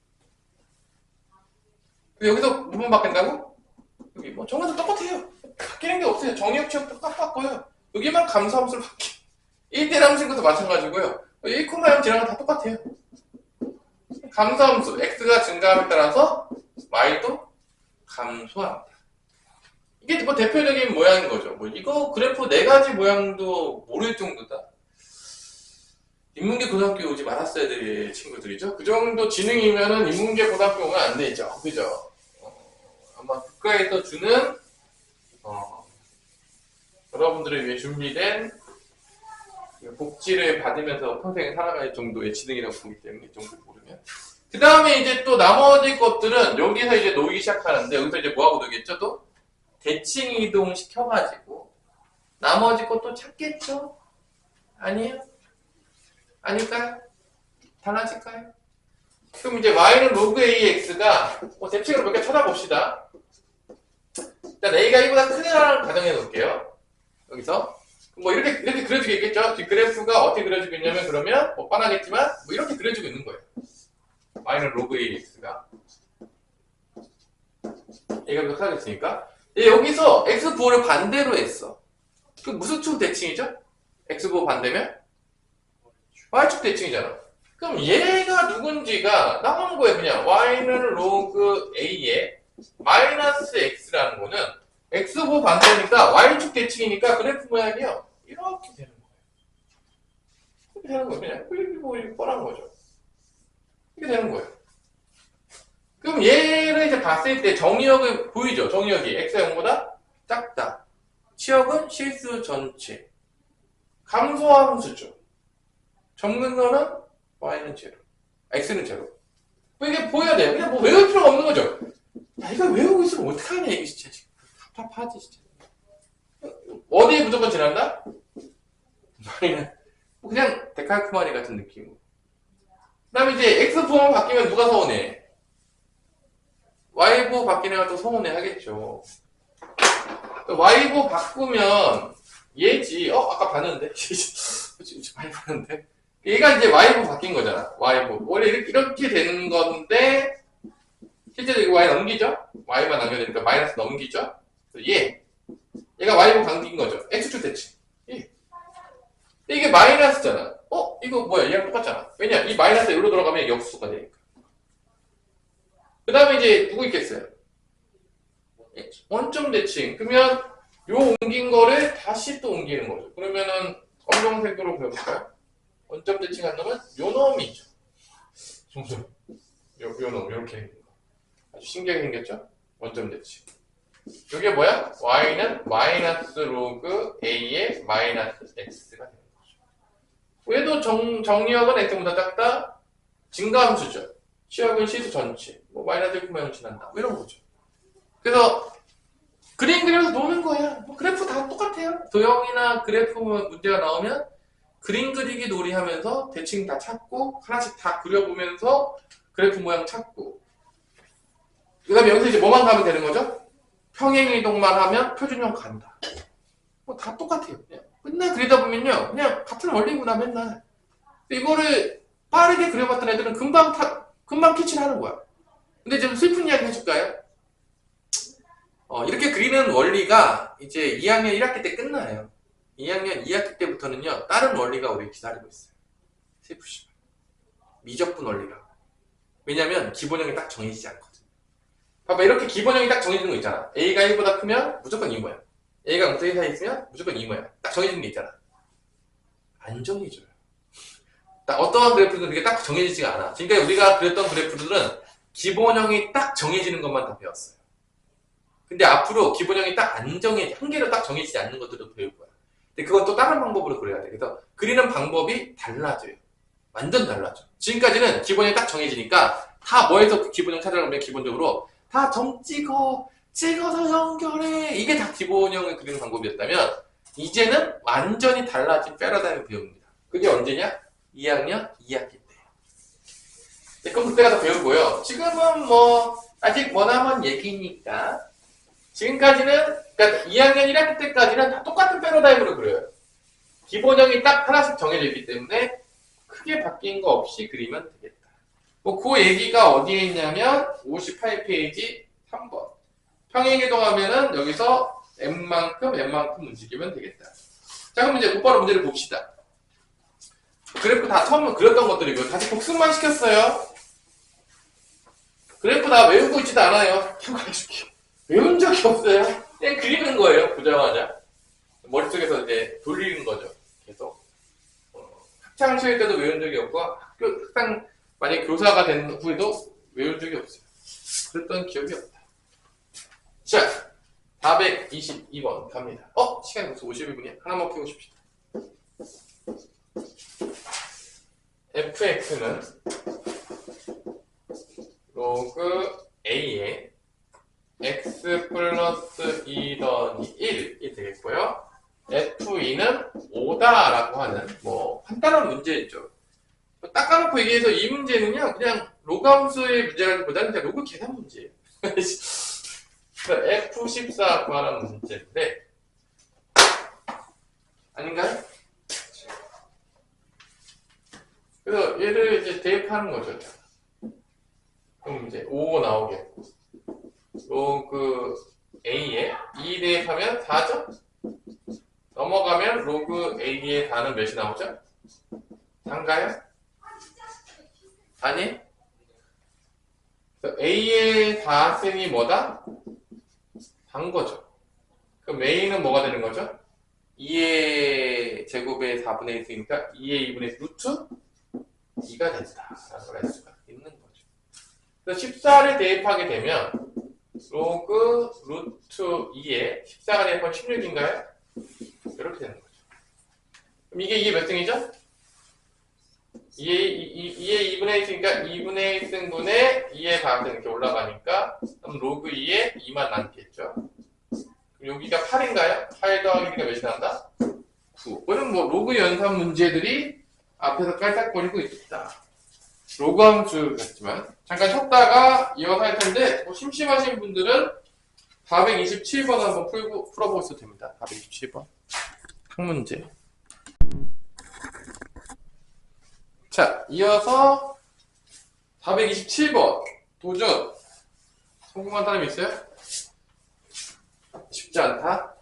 여기서 뭐만 바뀐다고? 여기 뭐 정해도 똑같아요. 바뀌는 게 없어요. 정의역 취업도 똑같고요. 여기만 감소함수를 바뀌어. 1대1 함수인 것도 마찬가지고요. 1,0 지나면 다 똑같아요. 감소함수 x가 증가함에 따라서 y도 감소합니다. 이게 뭐 대표적인 모양인 거죠. 뭐 이거 그래프 4가지 모양도 모를 정도다. 인문계 고등학교 오지 말았어야 될 친구들이죠. 그 정도 지능이면은 인문계 고등학교 오면 안 되죠. 그죠? 아마 국가에서 주는 여러분들을 위해 준비된 복지를 받으면서 평생 살아갈 정도의 지능이라고 보기 때문에 이 정도 모르면. 그 다음에 이제 또 나머지 것들은 여기서 이제 놓이기 시작하는데 여기서 이제 뭐하고 놓겠죠? 또 대칭 이동 시켜가지고 나머지 것도 찾겠죠? 아니에요? 아닐까요? 달라질까요? 그럼 이제 y는 로그 ax가 대칭으로 몇 개 찾아봅시다. 일단 a가 1보다 크다라는 가정해 놓을게요. 여기서 뭐 이렇게 그려지고 있겠죠? 지금 그래프가 어떻게 그려지고 있냐면 그러면 뭐 뻔하겠지만 뭐 이렇게 그려지고 있는 거예요. y는 로그 ax가 a가 몇 크다겠으니까 여기서 x 부호를 반대로 했어. 그 무슨 축 대칭이죠? x부호 반대면 y축 대칭이잖아. 그럼 얘가 누군지가 나오는 거예요. 그냥 y는 로그 a에 마이너스 x라는 거는 x부호 반대니까 y축 대칭이니까 그래프 모양이요. 이렇게 되는 거예요. 이렇게 되는 거예요. 그냥 이게 뭐 이렇게 뻔한 거죠. 이렇게 되는 거예요. 그럼 얘를 이제 봤을 때 정의역을 보이죠? 정의역이 x가 0보다 작다. 치역은 실수 전체. 감소함수죠. 접근선은 y는 제로. x는 제로. 뭐 이게 보여야 돼요. 그냥 뭐 외울 필요가 없는 거죠. 야, 이거 외우고 있으면 어떡하냐, 이게 진짜. 답답하지, 진짜. 어디에 무조건 지난다? 그냥 데칼코마니 같은 느낌. 그 다음에 이제 x부호만 바뀌면 누가 서운해? y부호 바뀌는 애가 또 서운해 하겠죠. y부호 바꾸면 얘지. 아까 봤는데? 많이 봤는데? 얘가 이제 y부호 바뀐 거잖아. y부호. 원래 이렇게 되는 건데, 실제로 이거 y 넘기죠? y만 남겨야 되니까 마이너스 넘기죠? 얘가 y부호 바뀐 거죠. x축 대칭. 예. 이게 마이너스잖아. 이거 뭐야? 얘랑 똑같잖아. 왜냐? 이 마이너스 여기로 들어가면 역수가 되니까. 그 다음에 이제 누구 있겠어요? 원점 대칭. 그러면 요 옮긴 거를 다시 또 옮기는 거죠. 그러면은 검정색으로 그려볼까요? 원점 대칭한 놈은 요 놈이죠. 요 놈, 요렇게 생긴 거. 아주 신기하게 생겼죠? 원점 대칭. 요게 뭐야? y는 마이너스 로그 a의 마이너스 x가 되는 거죠. 얘도 정리역은 x보다 작다. 증가함수죠. 치역은 시수 전체. 뭐 마이너스 1,0 지난다. 뭐 이런 거죠. 그래서 그림 그려서 노는 거야. 뭐 그래프 다 똑같아요. 도형이나 그래프 문제가 나오면 그림 그리기 놀이하면서 대칭 다 찾고 하나씩 다 그려보면서 그래프 모양 찾고 그 다음에 여기서 이제 뭐만 가면 되는 거죠? 평행이동만 하면 표준형 간다. 뭐 다 똑같아요. 그냥 맨날 그리다 보면요. 그냥 같은 원리구나 맨날. 이거를 빠르게 그려봤던 애들은 금방 캐치하는 거야. 근데 좀 슬픈 이야기 해줄까요? 이렇게 그리는 원리가 이제 2학년 1학기 때 끝나요. 2학년 2학기 때부터는요, 다른 원리가 우리 기다리고 있어요. 슬프시죠? 미적분 원리라. 왜냐면 기본형이 딱 정해지지 않거든. 봐봐, 이렇게 기본형이 딱 정해지는 거 있잖아. A가 1보다 크면 무조건 이 모양. A가 0과 1 사이에 있으면 무조건 이 모양. 딱 정해지는 게 있잖아. 안 정해져요. 딱 어떠한 그래프든 그게 딱 정해지지가 않아. 그러니까 우리가 그렸던 그래프들은 기본형이 딱 정해지는 것만 다 배웠어요. 근데 앞으로 기본형이 딱 안 한 개로 딱 정해지지 않는 것들도 배울 거야. 근데 그건 또 다른 방법으로 그려야 돼. 그래서 그리는 방법이 달라져요. 완전 달라져. 지금까지는 기본형이 딱 정해지니까 다 뭐해서 그 기본형 찾아가면 기본적으로 다 점 찍어서 연결해. 이게 다 기본형을 그리는 방법이었다면 이제는 완전히 달라진 패러다임을 배웁니다. 그게 언제냐? 2학년 2학기 때. 그럼 그때 가서 배우고요. 지금은 뭐 아직 머나먼 얘기니까 지금까지는 그러니까 2학년 1학기 때까지는 다 똑같은 패러다임으로 그려요. 기본형이 딱 하나씩 정해져 있기 때문에 크게 바뀐 거 없이 그리면 되겠다. 뭐 그 얘기가 어디에 있냐면 58페이지 3번. 평행이동하면은 여기서 n만큼 움직이면 되겠다. 자, 그럼 이제 곧바로 문제를 봅시다. 그래프 다 처음 그렸던 것들이고요. 다시 복습만 시켰어요. 그래프 다 외우고 있지도 않아요. 참고해줄게. 외운 적이 없어요. 그냥 그리는 거예요. 보자마자. 머릿속에서 이제 돌리는 거죠. 계속. 학창 시절 때도 외운 적이 없고, 학상, 만약에 교사가 된 후에도 외운 적이 없어요. 그랬던 기억이 없다. 자, 422번 갑니다. 시간이 벌써 51분이야. 하나만 키고 싶시다. fx는 로그 a의 x 플러스 2 더하기 1이 되겠고요. f2는 5다 라고 하는 뭐 간단한 문제죠. 닦아놓고 얘기해서 이 문제는요 그냥 로그 함수의 문제라기보다는 그냥 로그 계산 문제예요. F14 구하라는 문제인데 아닌가요? 그래서 얘를 이제 대입하는 거죠. 그럼 이제 5 나오겠고 로그 A에 2 대입하면 4죠? 넘어가면 로그 A의 다는 몇이 나오죠? 4인가요? 아니? 그래서 A의 4승이 뭐다? 단 거죠. 그럼 A는 뭐가 되는 거죠? 2의 제곱의 4분의 1이니까 2의 2분의 1 루트 2가 된다. 라고 할 수가 있는 거죠. 그래서 14를 대입하게 되면 로그 루트 2에 14가 대입하면 16인가요? 이렇게 되는 거죠. 그럼 이게 몇 승이죠? 2의 2분의 1승이니까 2분의 1승분의 2의 4승 이렇게 올라가니까 그럼 로그 2에 2만 남겠죠. 그럼 여기가 8인가요? 8 더하기 2가 몇이 난다? 9. 이건 뭐 로그 연산 문제들이 앞에서 깔짝거리고 있다. 로그 함수 같지만 잠깐 쉬었다가 이어서 할 텐데 뭐 심심하신 분들은 427번 한번 풀어보셔도 됩니다. 427번 항문제. 자, 이어서 427번 도전. 성공한 사람이 있어요? 쉽지 않다.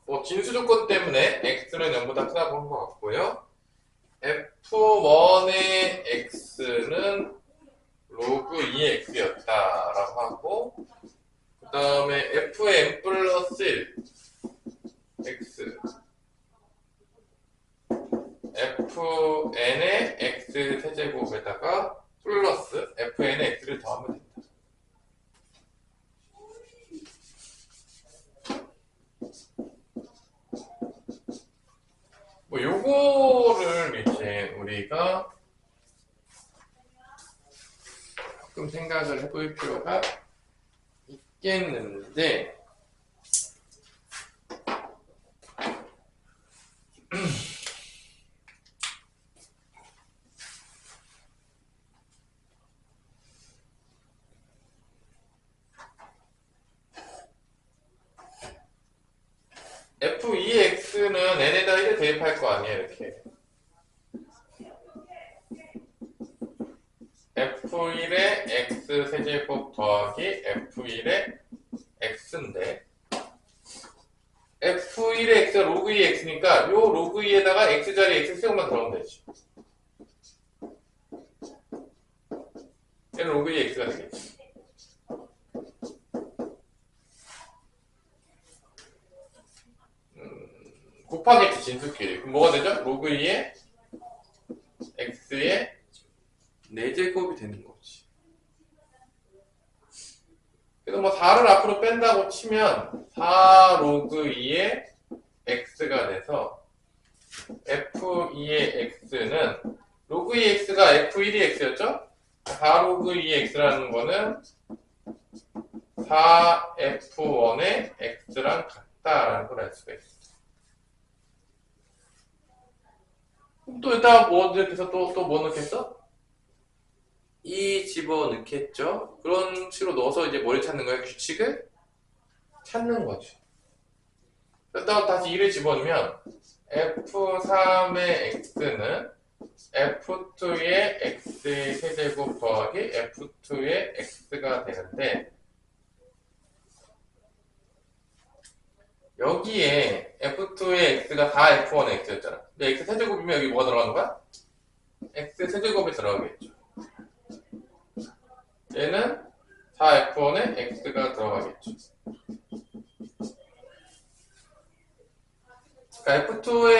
뭐 진수 조건 때문에 x는 0보다 크다 본 것 같고요. f1의 x는 로그 2의 x였다라고 하고 그 다음에 f의 n 플러스 1 x fn의 x 세제곱에다가 플러스 fn의 x를 더하면 됩니다. 뭐 요거를 이제 우리가 조금 생각을 해볼 필요가 있겠는데 f2x는 n에다 1을 대입할 거 아니에요, 이렇게. f1의 x 세제곱 더하기 f1의 x인데 f1의 x가 로그 2의 x니까 요 로그 2에다가 x 자리에 x 세제곱만 들어가면 되지. 얘는 로그 2의 x가 되겠지. 곱하겠지, 진수끼리. 그럼 뭐가 되죠? 로그 2의 x의 4제곱이 되는 거지. 그래서 뭐 4를 앞으로 뺀다고 치면 4 로그 2의 x가 돼서 f2의 x는 로그 2의 x가 f1의 x였죠? 4 로그 2의 x라는 거는 4f1의 x랑 같다라는 걸 알 수가 있어. 또 이따 뭐 넣겠어? 또 뭐 넣겠어? 집어넣겠죠? 그런 식으로 넣어서 이제 뭘 찾는 거야? 규칙을 찾는 거죠. 그다음 다시 2를 집어넣으면 F3의 X는 F2의 X의 세제곱 더하기 F2의 X가 되는데 여기에 F2의 X가 4F1의 X였잖아. 근데 X 세제곱이면 여기 뭐가 들어가는 거야? X 세제곱이 들어가겠죠. 얘는 4F1의 X가 들어가겠죠. 그러니까 F2의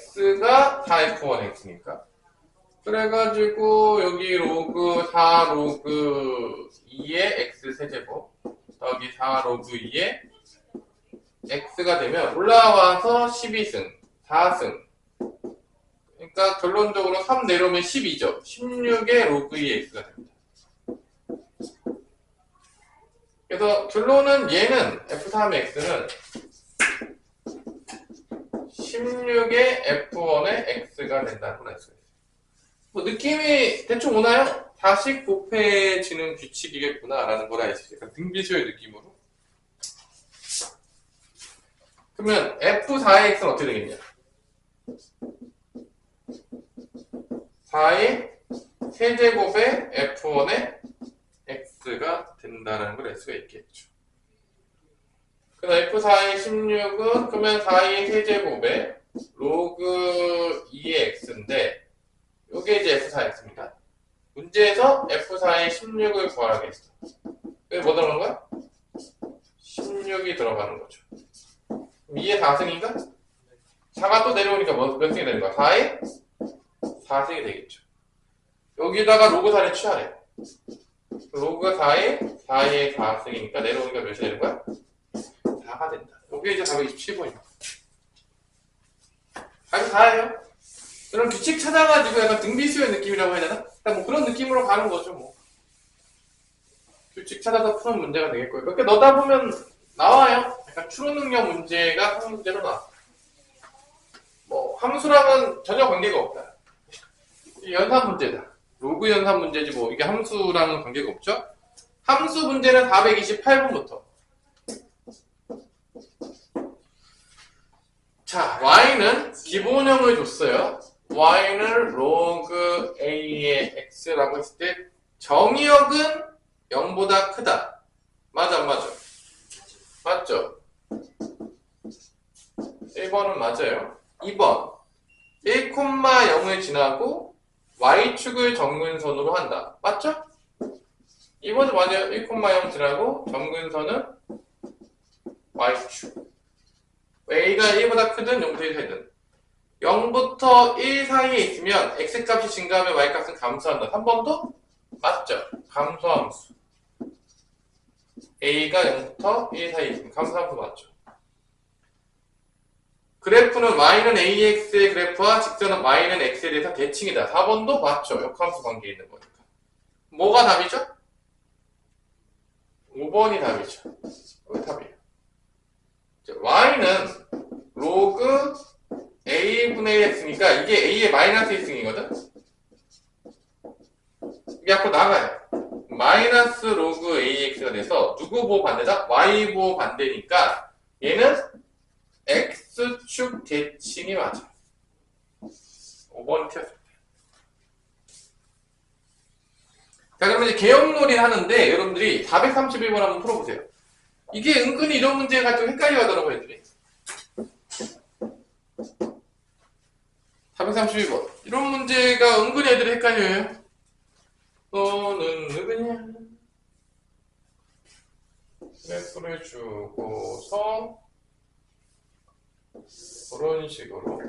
X가 4F1의 X니까. 그래가지고 여기 로그 4 로그 2의 X 세제곱 더하기 4 로그 2의 X가 되면 올라와서 12승, 4승. 그러니까 결론적으로 3 내려오면 12죠. 16의 로그 2의 X가 됩니다. 그래서 결론은 얘는 F3의 X는 16의 F1의 X가 된다고 할 수 있어요. 뭐 느낌이 대충 오나요? 다시 곱해지는 규칙이겠구나 라는 걸 알 수 있어요. 약간 등비수의 느낌으로. 그러면 F4의 X는 어떻게 되겠냐? 4의 세제곱의 F1의 X가 된다는 걸 알 수가 있겠죠. 그래서 F4의 16은 그러면 4의 세제곱의 로그 2의 X인데 요게 이제 F4의 X입니다. 문제에서 F4의 16을 구하라고 했어. 그게 뭐 들어가는 거야? 16이 들어가는 거죠. 그럼 2의 4승인가? 4가 또 내려오니까 몇 승이 되는 거야? 4의 4승이 되겠죠. 여기다가 로그 4를 취하래. 로그가 4의 4승이니까 내려오니까 몇이 되는 거야? 4가 된다. 이게 이제 427번입니다. 아주 4예요. 그럼 규칙 찾아가지고 약간 등비수의 느낌이라고 해야 되나? 일단 뭐 그런 느낌으로 가는 거죠, 뭐. 규칙 찾아서 푸는 문제가 되겠고요. 그렇게 넣다 보면 나와요. 약간 추론 능력 문제가 한 문제로 나와. 뭐 함수랑은 전혀 관계가 없다. 연산 문제다. 로그 연산 문제지 뭐 이게 함수랑은 관계가 없죠? 함수 문제는 428번부터. 자, y는 기본형을 줬어요. y는 로그 a의 x라고 했을 때 정의역은 0보다 크다. 맞아, 안 맞아? 맞죠? 1번은 맞아요. 2번 1,0을 지나고 y축을 정근선으로 한다. 맞죠? 2번도 맞아요. 1,0 지나고 정근선은 y축. a가 1보다 크든 0부터 1 사이든 0부터 1 사이에 있으면 x값이 증가하면 y값은 감소한다. 3번도 맞죠? 감소함수. a가 0부터 1 사이에 있으면 감소함수 맞죠? 그래프는 y는 ax의 그래프와 직선은 y는 x에 대해서 대칭이다. 4번도 맞죠? 역함수 관계에 있는 거니까. 뭐가 답이죠? 5번이 답이죠. 여기 답이에요. y는 로그 a분의 1x니까 이게 a의 마이너스 1승이거든? 이게 앞으로 나가요. 마이너스 로그 ax가 돼서 누구 보호 반대다? y 보호 반대니까 얘는 x축 대칭이 맞아. 5번이 틀렸습니다. 자, 그러면 이제 개형놀이를 하는데 여러분들이 431번 한번 풀어보세요. 이게 은근히 이런 문제가 좀 헷갈려 하더라고요, 애들이. 431번. 이런 문제가 은근히 애들이 헷갈려요. 너는 누구냐? 그래프를 주고서 그런 식으로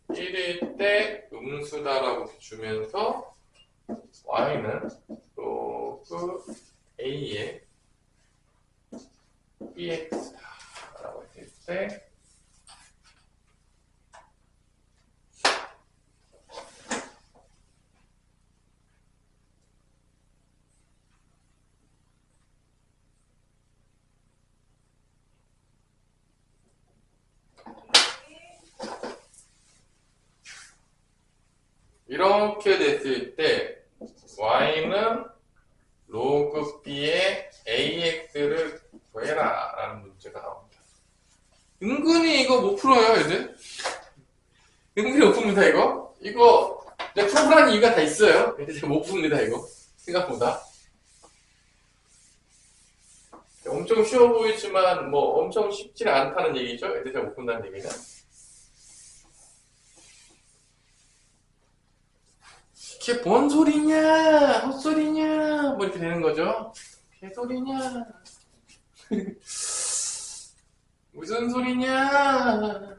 1일 때 음수다라고 주면서 y는 로그 a의 bx다 라고 했을 때 이렇게 됐을 때 y는 이거 못 풀어요, 애들. 은근히 못 풉니다, 이거. 이거 내가 풀어보라는 이유가 다 있어요. 애들 잘 못 풉니다, 이거. 생각보다. 엄청 쉬워 보이지만 뭐 엄청 쉽지 않다는 얘기죠. 애들 잘 못 푼다는 얘기는. 이게 뭔 소리냐, 헛소리냐, 뭐 이렇게 되는 거죠. 개소리냐. 무슨 소리냐.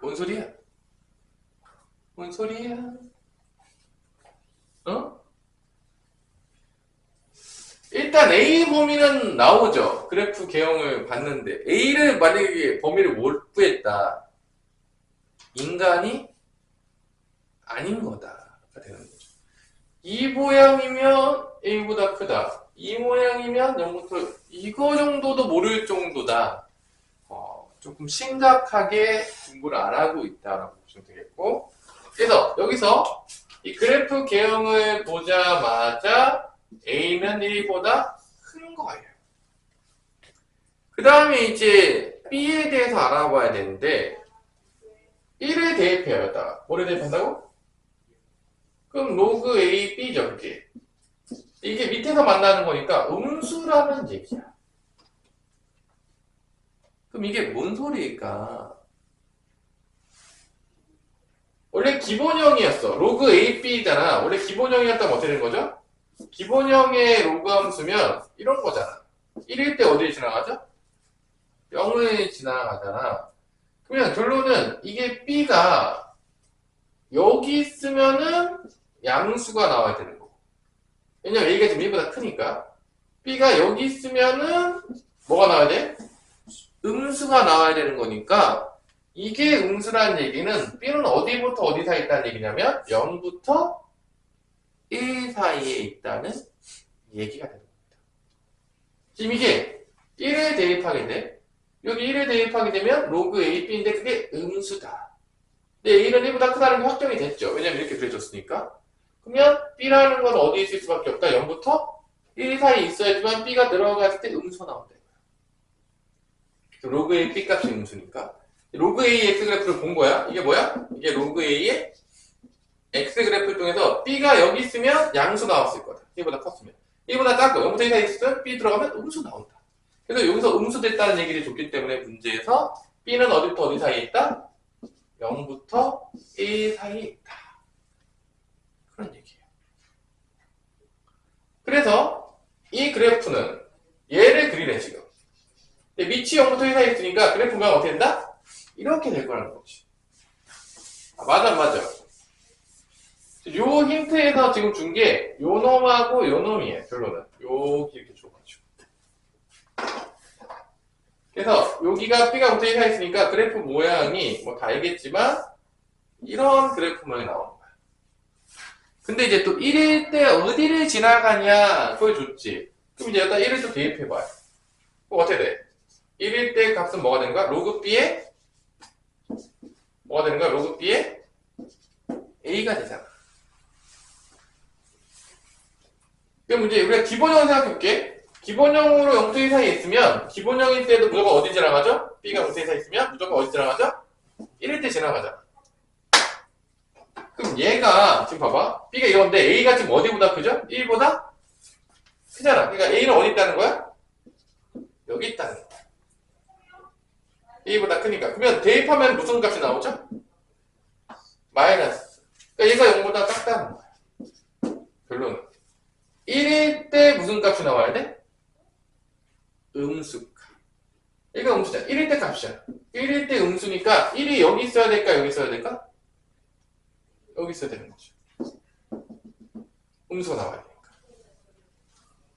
뭔 소리야? 뭔 소리야? 어? 일단 A 범위는 나오죠. 그래프 개형을 봤는데 A를 만약에 범위를 못 구했다. 인간이 아닌 거다가 되는 거죠. 이 모양이면 A보다 크다. 이 모양이면 0부터 이거 정도도 모를 정도다. 조금 심각하게 공부를 안 하고 있다라고 보시면 되겠고, 그래서 여기서 이 그래프 개형을 보자마자 A는 1보다 큰 거예요. 그 다음에 이제 B에 대해서 알아봐야 되는데 1을 대입해요. 여기다가 뭐를 대입한다고? 그럼 로그 A, B죠. 그게 이게 밑에서 만나는 거니까 음수라는 얘기야. 그럼 이게 뭔 소리일까? 원래 기본형이었어. 로그 A, B잖아. 원래 기본형이었다면 어떻게 되는 거죠? 기본형의 로그 함수면 이런 거잖아. 1일 때 어디에 지나가죠? 0을 지나가잖아. 그러면 결론은 이게 B가 여기 있으면은 양수가 나와야 되는 거고. 왜냐면 A가 지금 1보다 크니까. B가 여기 있으면은 뭐가 나와야 돼? 음수가 나와야 되는 거니까 이게 음수라는 얘기는 B는 어디부터 어디 사이에 있다는 얘기냐면 0부터 1 사이에 있다는 얘기가 되는 겁니다. 지금 이게 1에 대입하게 돼. 여기 1에 대입하게 되면 로그 AB인데 그게 음수다. 근데 A는 1보다 크다는 게 확정이 됐죠. 왜냐면 이렇게 그려졌으니까. 그러면 B라는 건 어디에 있을 수밖에 없다. 0부터 1 사이에 있어야지만 B가 들어갔을 때 음수가 나온다. 로그 A B 값이 음수니까. 로그 A X 그래프를 본 거야. 이게 뭐야? 이게 로그 A의 X 그래프를 통해서 B가 여기 있으면 양수 나왔을 거다. 1보다 컸으면. 1보다 작고 0부터 1 사이에 있으면 B 들어가면 음수 나온다. 그래서 여기서 음수 됐다는 얘기를 줬기 때문에 문제에서 B는 어디부터 어디 사이에 있다? 0부터 1 사이에 있다. 그런 얘기예요. 그래서 이 그래프는 얘를 그리래 지금. 밑이 0부터 1 사이에 있으니까 그래프 모양 어떻게 된다? 이렇게 될 거라는 거지. 맞아. 요 힌트에서 지금 준 게 요 놈하고 요 놈이에요. 결론은 여기 이렇게 줘가지고. 그래서 여기가 B가 0부터 1 사이에 있으니까 그래프 모양이 뭐 다 알겠지만 이런 그래프 모양이 나오는 거야. 근데 이제 또 1일 때 어디를 지나가냐 그걸 줬지. 그럼 이제 여기다 1을 또 대입해봐요. 그럼 어떻게 돼? 1일 때 값은 뭐가 되는 거야? 로그 B에 뭐가 되는 거야? 로그 B에 A가 되잖아. 그럼 이제 우리가 기본형을 생각해볼게. 기본형으로 0부터 1 사이에 있으면 기본형일 때도 무조건 어디 지나가죠? B가 0부터 1 사이에 있으면 무조건 어디 지나가죠? 1일 때 지나가잖아. 그럼 얘가 지금 봐봐. B가 이건데 A가 지금 어디보다 크죠? 1보다 크잖아. 그러니까 A는 어디 있다는 거야? 여기 있다는 거야. A보다 크니까. 그러면 대입하면 무슨 값이 나오죠? 마이너스. 그러니까 얘가 0보다 작다는 거야. 결론은. 1일 때 무슨 값이 나와야 돼? 음수값. 얘가 음수잖아. 1일 때 값이야. 1일 때 음수니까 1이 여기 있어야 될까? 여기 있어야 될까? 여기 있어야 되는 거죠. 음수가 나와야 되니까.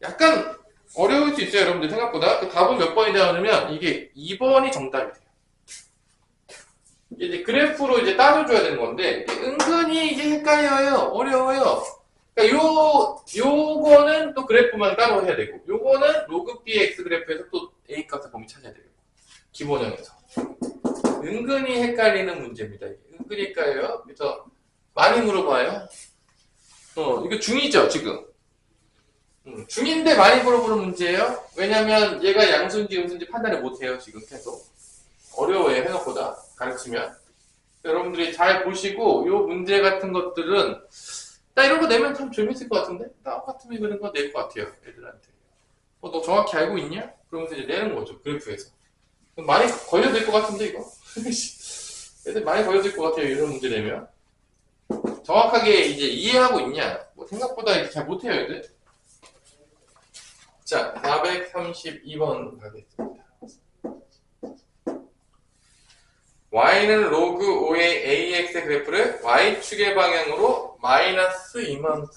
약간 어려울 수 있어요, 여러분들 생각보다. 그 답은 몇 번이 나오냐면 이게 2번이 정답이 돼요. 이제 그래프로 이제 따져줘야 되는 건데 은근히 이게 헷갈려요. 어려워요. 그러니까 요거는 또 그래프만 따로 해야 되고 요거는 로그 Bx 그래프에서 또 A 값의 범위 찾아야 되고 기본형에서 은근히 헷갈리는 문제입니다. 이게. 은근히 헷갈려요. 그래서 많이 물어봐요. 이거 중2죠 지금. 중인데 많이 물어보는 문제예요. 왜냐면 얘가 양수인지 음수인지 판단을 못해요. 지금 계속 어려워요. 생각보다 가르치면. 여러분들이 잘 보시고 이 문제 같은 것들은 나 이런 거 내면 참 재밌을 것 같은데? 나 같으면 이런 거 낼 것 같아요. 애들한테. 너 정확히 알고 있냐? 그러면서 이제 내는 거죠. 그래프에서. 많이 걸려들 것 같은데 이거? 애들 많이 걸려들 것 같아요. 이런 문제 내면. 정확하게 이제 이해하고 있냐? 뭐 생각보다 이렇게 잘 못해요. 애들. 자, 432번 가겠습니다. y는 로그 5의 ax의 그래프를 y축의 방향으로 마이너스 이만큼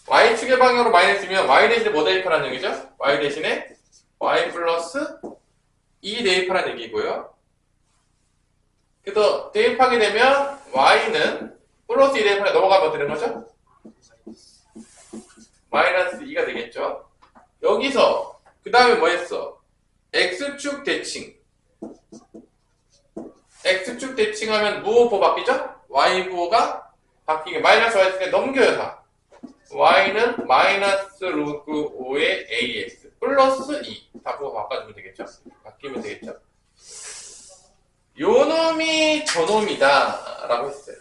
y축의 방향으로 마이너스면 y 대신에 뭐 대입하라는 얘기죠? y 대신에 y 플러스 2 대입하라는 얘기고요. 그래서 대입하게 되면 y는 플러스 2 대입하면 넘어가면 되는 거죠? 마이너스 2가 되겠죠? 여기서 그 다음에 뭐 했어? x축 대칭. x축 대칭하면 무호보 바뀌죠? y부호가 바뀌게 마이너스 y축에 넘겨요 다. y는 마이너스 로그 5의 ax 플러스 2 다 부호 바꿔주면 되겠죠? 바뀌면 되겠죠? 요 놈이 저놈이다 라고 했어요.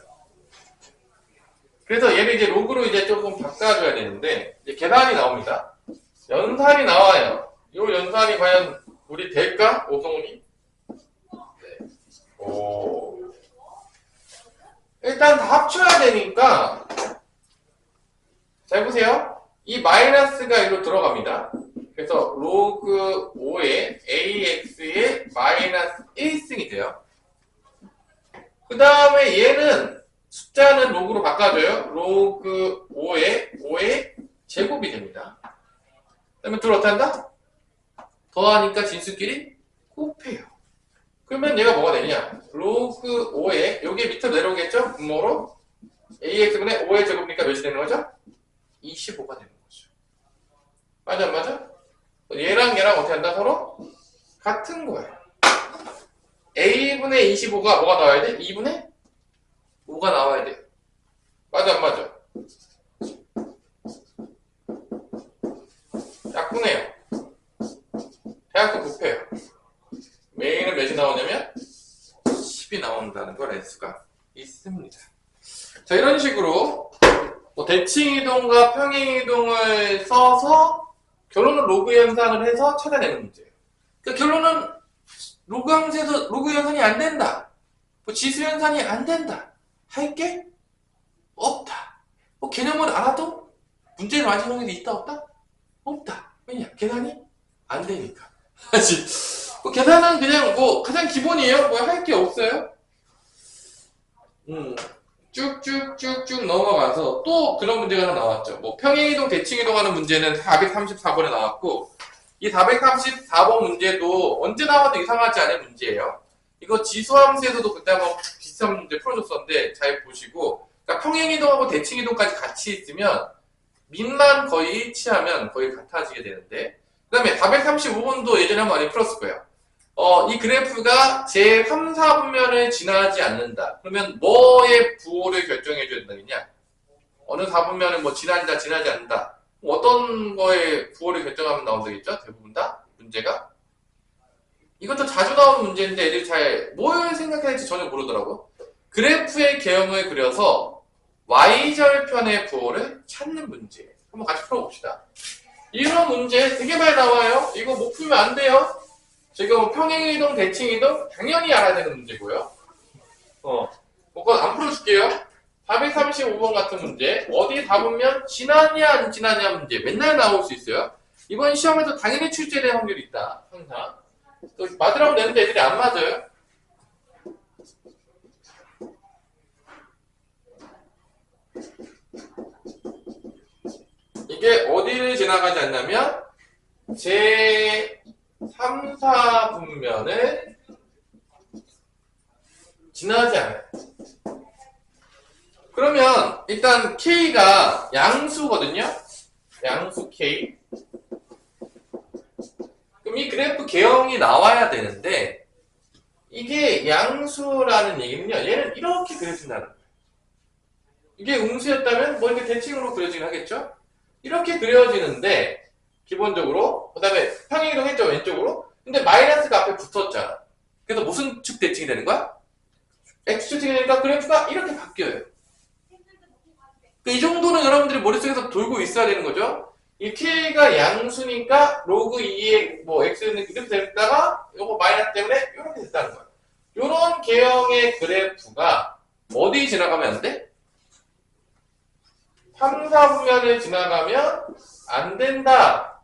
그래서 얘를 이제 로그로 이제 조금 바꿔줘야 되는데 이제 계산이 나옵니다. 연산이 나와요. 이 연산이 과연 우리 될까? 오성훈이? 네. 오. 일단 다 합쳐야 되니까 잘 보세요. 이 마이너스가 이리로 들어갑니다. 그래서 로그 5의 ax의 마이너스 1승이 돼요. 그 다음에 얘는 숫자는 로그로 바꿔줘요. 로그 5의 제곱이 됩니다. 그 다음에 둘 어떻게 한다? 더하니까 진수끼리 곱해요. 그러면 얘가 뭐가 되냐? 로그 5에 여기 밑으로 내려오겠죠? 분모로 ax분의 5의 제곱이니까 몇이 되는 거죠? 25가 되는 거죠. 맞아 안 맞아? 얘랑 얘랑 어떻게 한다? 서로 같은 거예요. a분의 25가 뭐가 나와야 돼? 2분의 5가 나와야 돼요. 맞아 안 맞아? 약분해요. 대학교 곱해요. 메인은 몇이 나오냐면 10이 나온다는 걸 알 수가 있습니다. 자, 이런 식으로 뭐 대칭이동과 평행이동을 써서 결론은 로그 연산을 해서 찾아내는 문제예요. 그러니까 결론은 로그 연산이 안 된다. 뭐 지수 연산이 안 된다. 할 게 없다. 뭐 개념을 알아도 문제를 완성하는 게 있다 없다? 없다. 왜냐? 계산이 안 되니까. 뭐 계산은 그냥 뭐 가장 기본이에요. 뭐 할 게 없어요. 쭉쭉쭉쭉 넘어가서 또 그런 문제가 하나 나왔죠. 뭐 평행이동, 대칭이동 하는 문제는 434번에 나왔고 이 434번 문제도 언제 나와도 이상하지 않은 문제예요. 이거 지수함수에서도 그때 한번 비슷한 문제 풀어줬었는데 잘 보시고 그러니까 평행이동하고 대칭이동까지 같이 있으면 밑만 거의 일치하면 거의 같아지게 되는데 그 다음에 435번도 예전에 한번 많이 풀었을 거예요. 이 그래프가 제 3, 4분면을 지나지 않는다. 그러면 뭐의 부호를 결정해줘야 된다느냐? 어느 4분면을 뭐 지나지 않는다. 어떤 거의 부호를 결정하면 나온다겠죠? 대부분 다 문제가. 이것도 자주 나오는 문제인데 애들이 잘 뭘 생각해야 할지 전혀 모르더라고. 그래프의 개형을 그려서 y절편의 부호를 찾는 문제. 한번 같이 풀어봅시다. 이런 문제 되게 많이 나와요. 이거 못 풀면 안 돼요. 지금 평행이동, 대칭이동 당연히 알아야 되는 문제고요. 그거 안 풀어줄게요. 435번 같은 문제 어디 답으면 지나냐 안 지나냐 문제 맨날 나올 수 있어요. 이번 시험에도 당연히 출제될 확률이 있다. 항상. 또 맞으라고 내는데 애들이 안 맞아요. 이게 어디를 지나가지 않냐면 제 3, 4분면을 지나지 않아요. 그러면 일단 K가 양수거든요. 양수 K. 그럼 이 그래프 개형이 나와야 되는데 이게 양수라는 얘기는요. 얘는 이렇게 그려진다는 거예요. 이게 음수였다면 뭐 이렇게 대칭으로 그려지긴 하겠죠? 이렇게 그려지는데 기본적으로 그 다음에 평행이동 했죠 왼쪽으로. 근데 마이너스가 앞에 붙었잖아. 그래서 무슨 축 대칭이 되는 거야? X축 대칭이 되니까 그래프가 이렇게 바뀌어요. 이 정도는 여러분들이 머릿속에서 돌고 있어야 되는 거죠. 이 K가 양수니까 로그 2의 뭐 X는 이렇게 됐다가 요거 마이너스 때문에 이렇게 됐다는 거야. 요런 개형의 그래프가 어디 지나가면 안 돼? 3, 4분면을 지나가면 안 된다.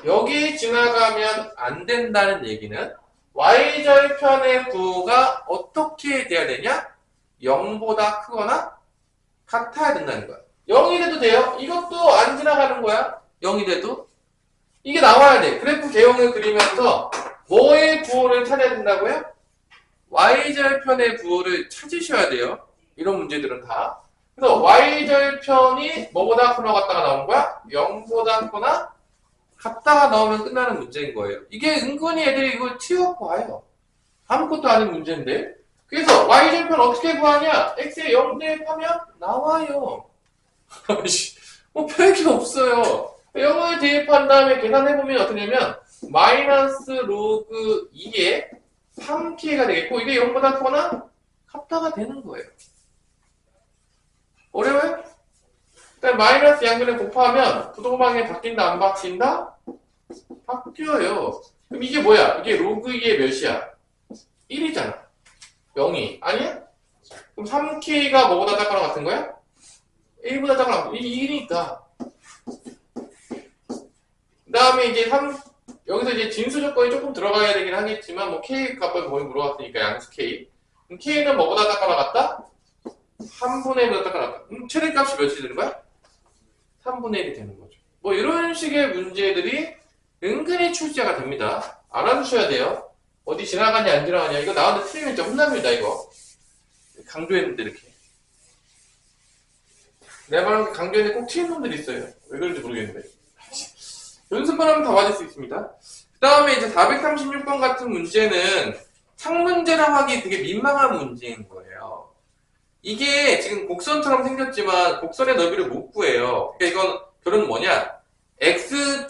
여기 지나가면 안 된다는 얘기는 y절편의 부호가 어떻게 돼야 되냐? 0보다 크거나 같아야 된다는 거야. 0이 돼도 돼요. 이것도 안 지나가는 거야. 0이 돼도. 이게 나와야 돼. 그래프 개형을 그리면서 뭐의 부호를 찾아야 된다고요? y절편의 부호를 찾으셔야 돼요. 이런 문제들은 다. 그래서 y절편이 뭐보다 크거나 같다가 나오는 거야? 0보다 크거나 같다가 나오면 끝나는 문제인 거예요. 이게 은근히 애들이 이거 튀어봐요. 아무것도 아닌 문제인데. 그래서 y절편 어떻게 구하냐? x에 0 대입하면 나와요. 뭐 별게 없어요. 0을 대입한 다음에 계산해보면 어떻게 되냐면 마이너스 로그 2에 3k가 되겠고 이게 0보다 크거나 같다가 되는 거예요. 어려워요? 일단 마이너스 양변에 곱하면 부동방에 바뀐다 안 바뀐다? 바뀌어요. 그럼 이게 뭐야? 이게 로그 2의 몇이야? 1이잖아. 0이 아니야? 그럼 3k가 뭐보다 작거나 같은 거야? 1보다 작거나 같은 거야. 1이니까. 그 다음에 이제 여기서 이제 진수 조건이 조금 들어가야 되긴 하겠지만 뭐 k 값을 거의 물어봤으니까 양수 k. 그럼 k는 뭐보다 작거나 같다? 3분의 1보다 작거나 같다. 최대값이 몇이 되는 거야? 3분의 1이 되는 거죠. 뭐 이런 식의 문제들이 은근히 출제가 됩니다. 알아두셔야 돼요. 어디 지나가냐 안 지나가냐 이거 나한테 틀리면 진짜 혼납니다 이거. 강조했는데 이렇게. 내가 말한 강조했는데 꼭 틀린 놈들이 있어요. 왜 그런지 모르겠는데. 연습만 하면 다 맞을 수 있습니다. 그 다음에 이제 436번 같은 문제는 창문제랑 하기 되게 민망한 문제인 거예요. 이게 지금 곡선처럼 생겼지만 곡선의 너비를 못 구해요. 그러니까 이건 결론은 뭐냐?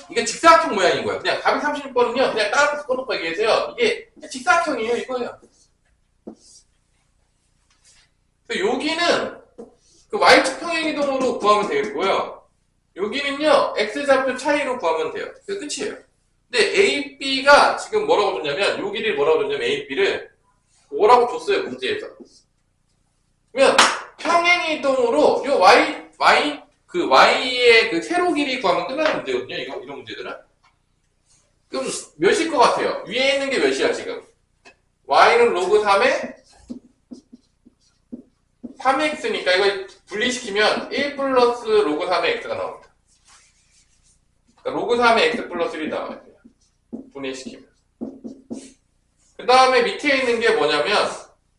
이게 직사각형 모양인 거예요. 그냥 436번은요, 그냥 따라서 꺼놓고 얘기하세요. 이게 직사각형이에요, 이거예요. 여기는 그 y축 평행이동으로 구하면 되겠고요. 여기는요, x좌표 차이로 구하면 돼요. 그게 끝이에요. 근데 A, B가 지금 뭐라고 줬냐면, 여기를 뭐라고 줬냐면 A, B를 5라고 줬어요, 문제에서. 그러면 평행이동으로 요 y의 그 세로 길이 구하면 끝나는 문제거든요. 이런 문제들은. 그럼 몇일 것 같아요? 위에 있는 게 몇이야 지금? y는 로그 3에 3x니까 이걸 분리시키면 1 플러스 로그 3의 x가 나옵니다. 그러니까 로그 3의 x 플러스 1이 나와요. 분리시키면. 그 다음에 밑에 있는 게 뭐냐면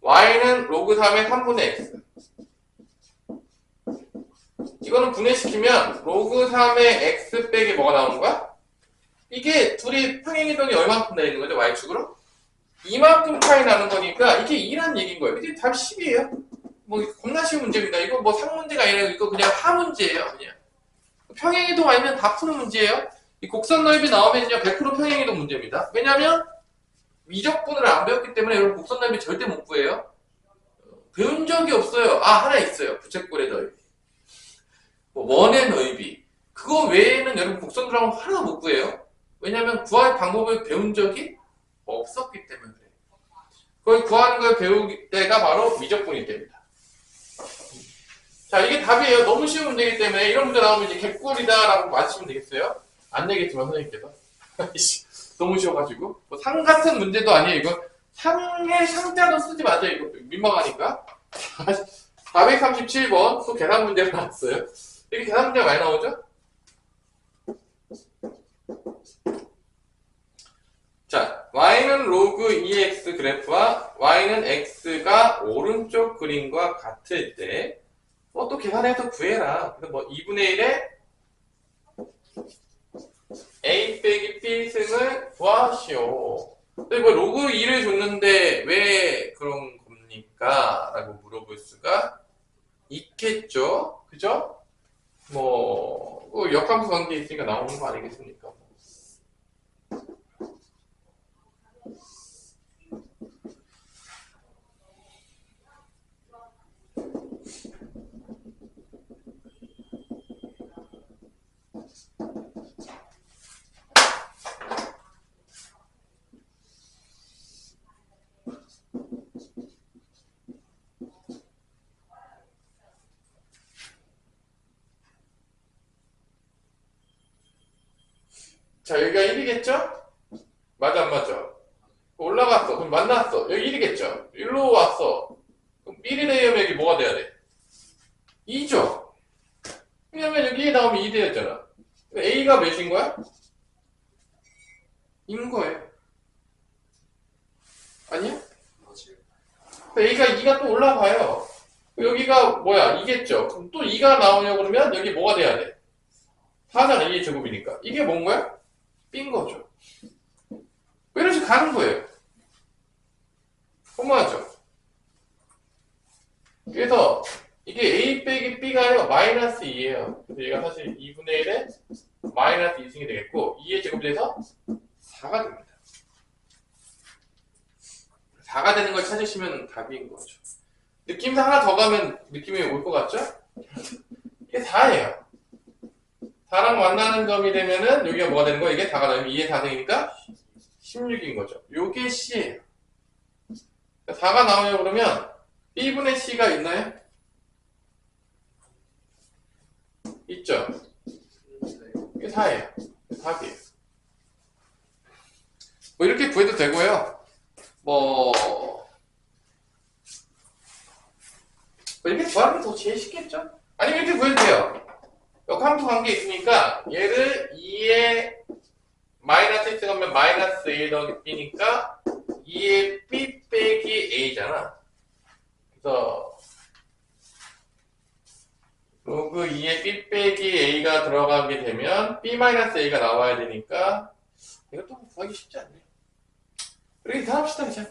y는 로그 3의 3분의 x. 이거는 분해시키면 로그 3의 x 빼기 뭐가 나오는 거야? 이게 둘이 평행이동이 얼만큼 나 있는 거죠? y축으로? 이만큼 차이 나는 거니까 이게 2란 얘기인 거예요. 이게 답 10이에요. 뭐 겁나 쉬운 문제입니다. 이거 뭐 상문제가 아니라 이거 그냥 하문제예요. 그냥 평행이동 아니면 다 푸는 문제예요. 이 곡선 넓이 나오면요 100% 평행이동 문제입니다. 왜냐면 미적분을 안 배웠기 때문에 여러분 곡선 넓이 절대 못 구해요. 배운 적이 없어요. 아 하나 있어요. 부채꼴의 넓이. 뭐 원의 넓이. 그거 외에는 여러분 곡선 들어가면 하나도 못 구해요. 왜냐면 구할 방법을 배운 적이 없었기 때문에 그래요. 그걸 구하는 걸 배울 때가 바로 미적분이 됩니다. 자, 이게 답이에요. 너무 쉬운 문제이기 때문에 이런 문제 나오면 이제 개꿀이다라고 맞히시면 되겠어요? 안 되겠지만 선생님께서. 너무 쉬워가지고. 뭐 상 같은 문제도 아니에요. 이거 상의 상자도 쓰지 마세요. 이거 민망하니까. 437번 또 계산 문제가 나왔어요. 이렇게 계산 문제가 많이 나오죠? 자, y는 로그 2x 그래프와 y는 x가 오른쪽 그림과 같을 때 뭐 또 계산해서 구해라. 그래서 뭐 2분의 1에 a 빼기 b 승을 구하시오. 근데 뭐 로그 2를 줬는데 왜 그런 겁니까? 라고 물어볼 수가 있겠죠? 그죠? 역함수 관계 있으니까 나오는 거 아니겠습니까? 자, 여기가 1이겠죠? 맞아, 안 맞아? 올라갔어. 그럼 만났어. 여기 1이겠죠? 일로 왔어. 그럼 1이 되려면 여기 뭐가 돼야 돼? 2죠? 왜냐면 여기 나오면 2 되었잖아. A가 몇인 거야? 인 거예요. 아니야? A가 2가 또 올라가요. 여기가 뭐야? 2겠죠? 그럼 또 2가 나오려고 그러면 여기 뭐가 돼야 돼? 4잖아. 2의 제곱이니까. 이게 뭔 거야? B인 거죠. 이런 식으로 가는 거예요. 허무하죠? 그래서 이게 A 빼기 B가요. 마이너스 2예요. 그래서 얘가 사실 2분의 1에 마이너스 2승이 되겠고 2의 제곱이 돼서 4가 됩니다. 4가 되는 걸 찾으시면 답인 거죠. 느낌상 하나 더 가면 느낌이 올 것 같죠? 이게 4예요. 4랑 만나는 점이 되면은 여기가 뭐가 되는 거야? 이게 4가 나오면 2의 4승이니까 16인 거죠. 요게 C예요. 4가 나오려고 그러면 B분의 C가 있나요? 있죠? 이게 4예요. 답이에요. 이렇게 구해도 되고요. 이렇게 구하는 게 더 제일 쉽겠죠? 아니면 이렇게 구해도 돼요. 역함수 관계 있으니까 얘를 2의 마이너스 x 하면 마이너스 a 더하기 b니까 2의 b 빼기 a잖아. 그래서 로그 2의 b 빼기 a가 들어가게 되면 b 마이너스 a가 나와야 되니까 이것도 구하기 쉽지 않네. 이렇게 다 합시다. 이제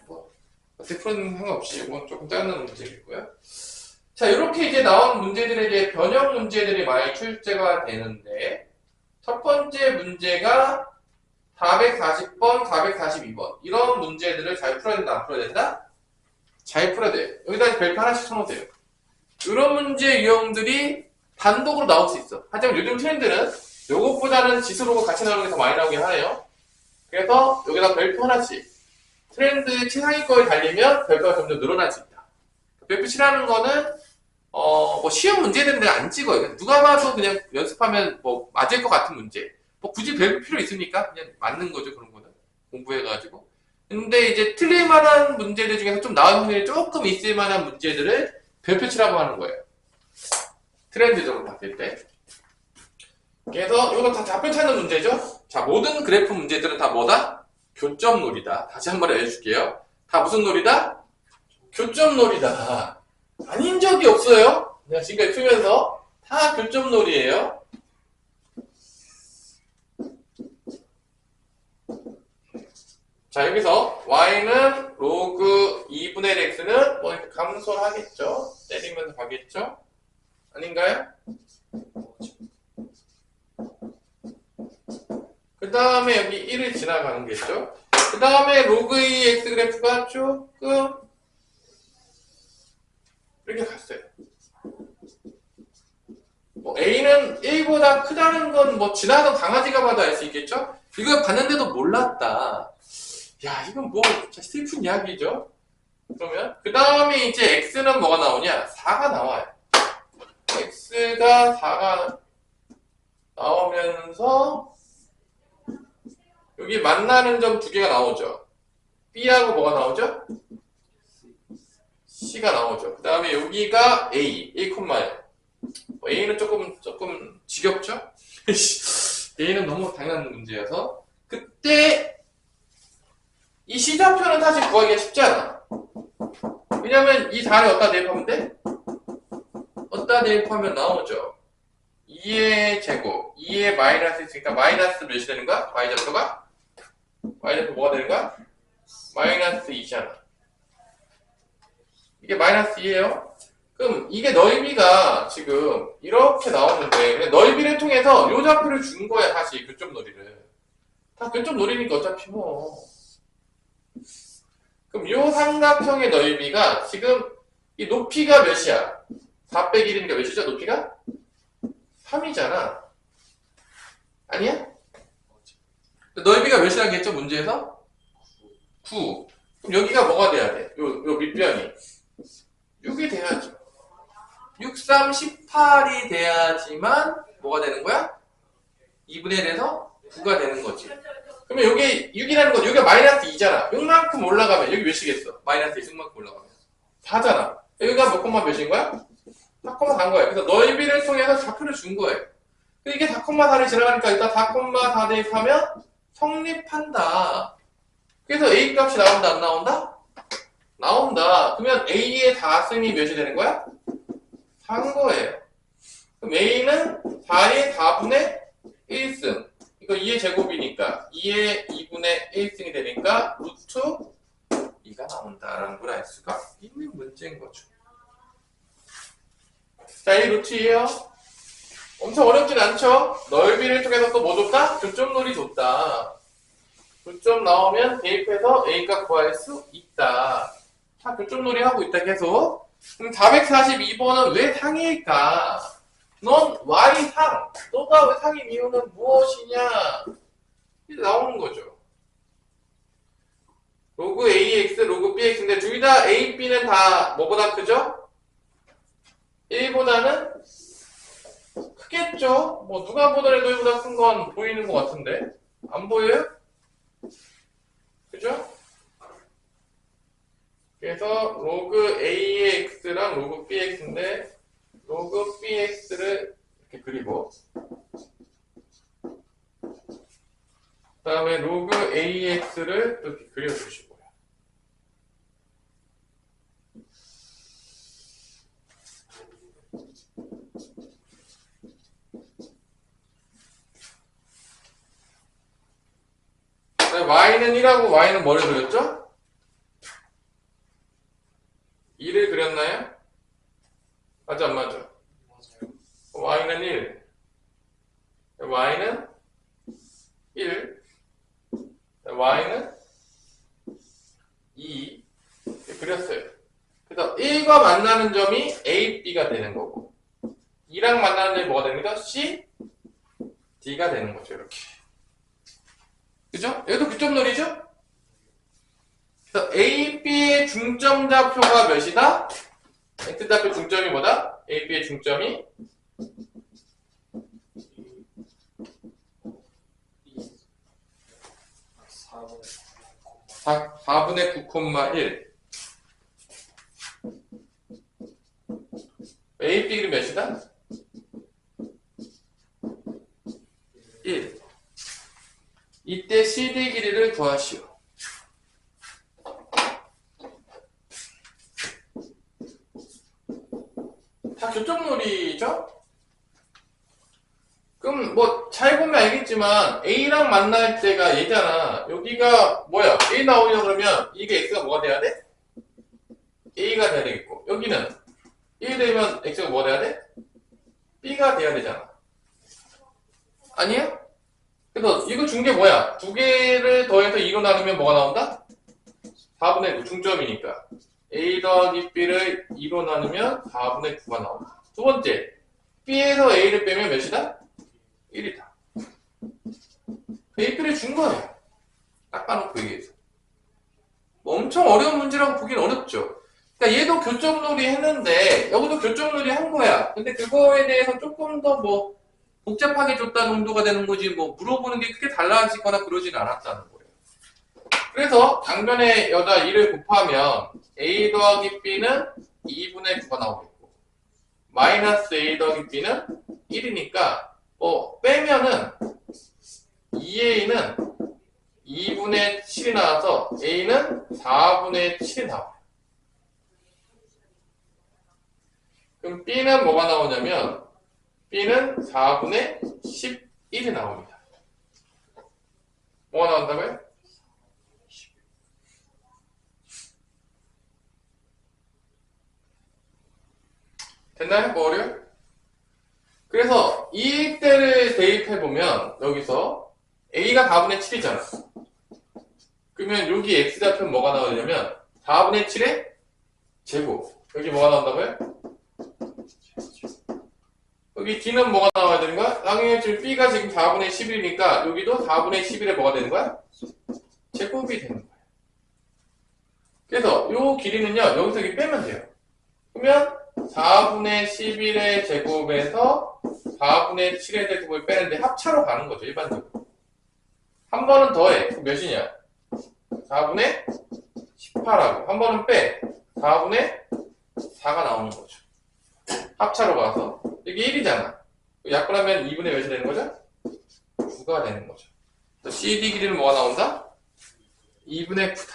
100%는 상관없이 이건 조금 짜는 문제이고요. 자, 이렇게 이제 나온 문제들에게 변형 문제들이 많이 출제가 되는데 첫 번째 문제가 440번, 442번 이런 문제들을 잘 풀어야 된다, 안 풀어야 된다? 잘 풀어야 돼요. 여기다 별표 하나씩 쳐놓으세요. 이런 문제 유형들이 단독으로 나올 수 있어. 하지만 요즘 트렌드는 요것보다는 지수로고 같이 나오는 게 더 많이 나오긴 하네요. 그래서 여기다 별표 하나씩 트렌드 최상위권에 달리면 별표가 점점 늘어날 수 있다. 별표 칠하는 거는 쉬운 문제들은 내가 안 찍어요. 누가 봐도 그냥 연습하면 맞을 것 같은 문제. 굳이 별표 필요 있습니까? 그냥 맞는 거죠, 그런 거는. 공부해가지고. 근데 이제 틀릴 만한 문제들 중에서 좀 나은 확률이 조금 있을 만한 문제들을 별표 치라고 하는 거예요. 트렌드적으로 봤을 때. 그래서 이거 다 답변 찾는 문제죠? 자, 모든 그래프 문제들은 다 뭐다? 교점놀이다. 다시 한 번 해줄게요. 다 무슨 놀이다? 교점놀이다. 아닌 적이 없어요. 내가 지금까지 풀면서 다 교점놀이에요. 자, 여기서 y는 로그 2분의 1x는 이렇게 감소를 하겠죠. 때리면서 가겠죠. 아닌가요? 그 다음에 여기 1을 지나가는 거겠죠. 그 다음에 로그 2 x 그래프가 조금 이렇게 갔어요. A는 1보다 크다는 건 지나가던 강아지가 봐도 알 수 있겠죠? 이거 봤는데도 몰랐다. 야, 이건 진짜 슬픈 이야기죠? 그러면, 그 다음에 이제 X는 뭐가 나오냐? 4가 나와요. X가 4가 나오면서, 여기 만나는 점 두 개가 나오죠? B하고 뭐가 나오죠? C가 나오죠. 그 다음에 여기가 A, 1,0. A는 조금 지겹죠? A는 너무 당연한 문제여서 그때 이 시작표는 사실 구하기가 쉽지 않아. 왜냐면 이 4를 어디다 대입하면 돼? 어디다 대입하면 나오죠. 2의 제곱, 2의 마이너스 있으니까 마이너스 몇이 되는 거야? y좌표가? y좌표 뭐가 되는 거야? 마이너스 2잖아. 이게 마이너스 2예요. 그럼 이게 넓이가 지금 이렇게 나오는데 그냥 넓이를 통해서 요 좌표를 준 거야 다시 교점놀이를. 다 교점놀이니까 어차피 뭐. 그럼 요 삼각형의 넓이가 지금 이 높이가 몇이야? 4 빼기 1이니까 몇이죠 높이가? 3이잖아. 아니야? 넓이가 몇이라고 했죠 문제에서? 9. 그럼 여기가 뭐가 돼야 돼? 요 밑변이 6이 돼야죠. 6, 3, 18이 돼야지만 뭐가 되는 거야? 2분의 1에서 9가 되는 거지. 그러면 여기 6이라는 건 여기가 마이너스 2잖아. 6만큼 올라가면 여기 몇이겠어? 마이너스 6만큼 올라가면 4잖아. 여기가 몇 콤마 몇인 거야? 4,4인 거야. 그래서 넓이를 통해서 좌표를 준 거예요. 이게 4,4를 지나가니까 일단 4,4 대입하면 성립한다. 그래서 A 값이 나온다 안 나온다? 나온다. 그러면 A의 다승이 몇이 되는 거야? 4인 거예요. 그럼 A는 4의 4분의 1승. 이거 2의 제곱이니까 2의 2분의 1승이 되니까 루트 2가 나온다라는 걸 알 수가 있는 문제인 거죠. 자, 이 루트 2예요. 엄청 어렵진 않죠? 넓이를 통해서 또 뭐 줬다? 교점놀이 줬다. 교점 나오면 대입해서 A값 구할 수 있다. 자, 교점놀이 하고 있다 계속. 그럼 442번은 왜 상일까? 넌 Y상, 너가 왜 상인 이유는 무엇이냐? 이제 나오는 거죠. 로그 AX, 로그 BX인데 둘 다 A, B는 다 뭐보다 크죠? 1보다는 크겠죠? 뭐 누가 보더라도 1보다 큰 건 보이는 것 같은데 안 보여요? 그죠? 그래서 로그 AX랑 로그 BX인데 로그 BX를 이렇게 그리고 그 다음에 로그 AX를 이렇게 그려주시고요. Y는 1하고 Y는 뭐를 그렸죠? 2를 그렸나요? 맞아 안 맞아? 맞아요. Y는 1 Y는 1 Y는 2 이렇게 그렸어요. 그래서 1과 만나는 점이 A, B가 되는 거고 2랑 만나는 점이 뭐가 되는 거죠? C, D가 되는 거죠. 이렇게 그죠? 여기도 교점놀이죠? 그래서 A, B의 중점 좌표가 몇이다? X좌표 중점이 뭐다? A, B의 중점이 4분의 9,1 A, B는 몇이다? 1 이때 CD 길이를 구하시오. 다 교점놀이죠? 그럼 뭐 잘 보면 알겠지만 A랑 만날 때가 얘잖아. 여기가 뭐야? A 나오려 그러면 이게 X가 뭐가 돼야 돼? A가 돼야 되겠고 여기는 1 되면 X가 뭐가 돼야 돼? B가 돼야 되잖아. 아니야? 그래서 이거 준 게 뭐야? 두 개를 더해서 2로 나누면 뭐가 나온다? 4분의 9 중점이니까 A 더하기 B를 2로 나누면 4분의 9가 나온다. 두 번째 B에서 A를 빼면 몇이다? 1이다. AP를 준 거야. 닦아놓고 얘기해서. 뭐 엄청 어려운 문제라고 보기는 어렵죠. 그러니까 얘도 교점놀이 했는데 여기도 교점놀이 한 거야. 근데 그거에 대해서 조금 더 뭐 복잡하게 줬다 정도가 되는 거지 뭐 물어보는 게 크게 달라지거나 그러진 않았다는 거예요. 그래서 당변에 여자 2를 곱하면 A 더하기 B는 2분의 9가 나오겠고 마이너스 A 더하기 B는 1이니까 빼면은 2A는 2분의 7이 나와서 A는 4분의 7이 나와요. 그럼 B는 뭐가 나오냐면 B는 4분의 11이 나옵니다. 뭐가 나온다고요? 됐나요? 뭐 어려요? 그래서 이때를 대입해보면 여기서 A가 4분의 7이잖아. 그러면 여기 X좌표는 뭐가 나오냐면 4분의 7의 제곱. 여기 뭐가 나온다고요? 여기 D는 뭐가 나와야 되는 거야? 당연히 지금 B가 지금 4분의 11이니까 여기도 4분의 11에 뭐가 되는 거야? 제곱이 되는 거야. 그래서 요 길이는요, 여기서 여기 빼면 돼요. 그러면 4분의 11의 제곱에서 4분의 7의 제곱을 빼는데 합차로 가는 거죠, 일반적으로. 한 번은 더해. 그럼 몇이냐? 4분의 18하고. 한 번은 빼. 4분의 4가 나오는 거죠. 합차로 가서. 이게 1이잖아. 약분하면 2분의 몇이 되는 거죠? 9가 되는 거죠. CD 길이는 뭐가 나온다? 2분의 9다.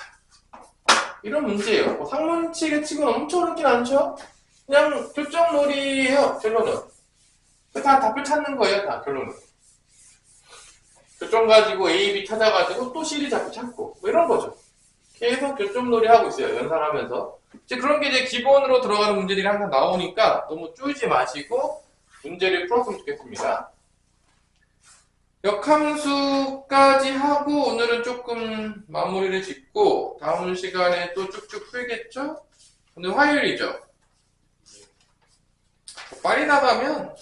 이런 문제예요. 뭐 상문치게 치고는 엄청 어렵진 않죠? 그냥 교정놀이에요, 결론은. 다 답을 찾는 거예요, 다, 결론은. 교정 가지고 A, B 찾아가지고 또 CD 잡고 찾고, 뭐 이런 거죠. 계속 교정놀이 하고 있어요, 연산하면서. 이제 그런 게 이제 기본으로 들어가는 문제들이 항상 나오니까 너무 쪼이지 마시고 문제를 풀었으면 좋겠습니다. 역함수까지 하고 오늘은 조금 마무리를 짓고 다음 시간에 또 쭉쭉 풀겠죠? 오늘 화요일이죠? 빨리 나가면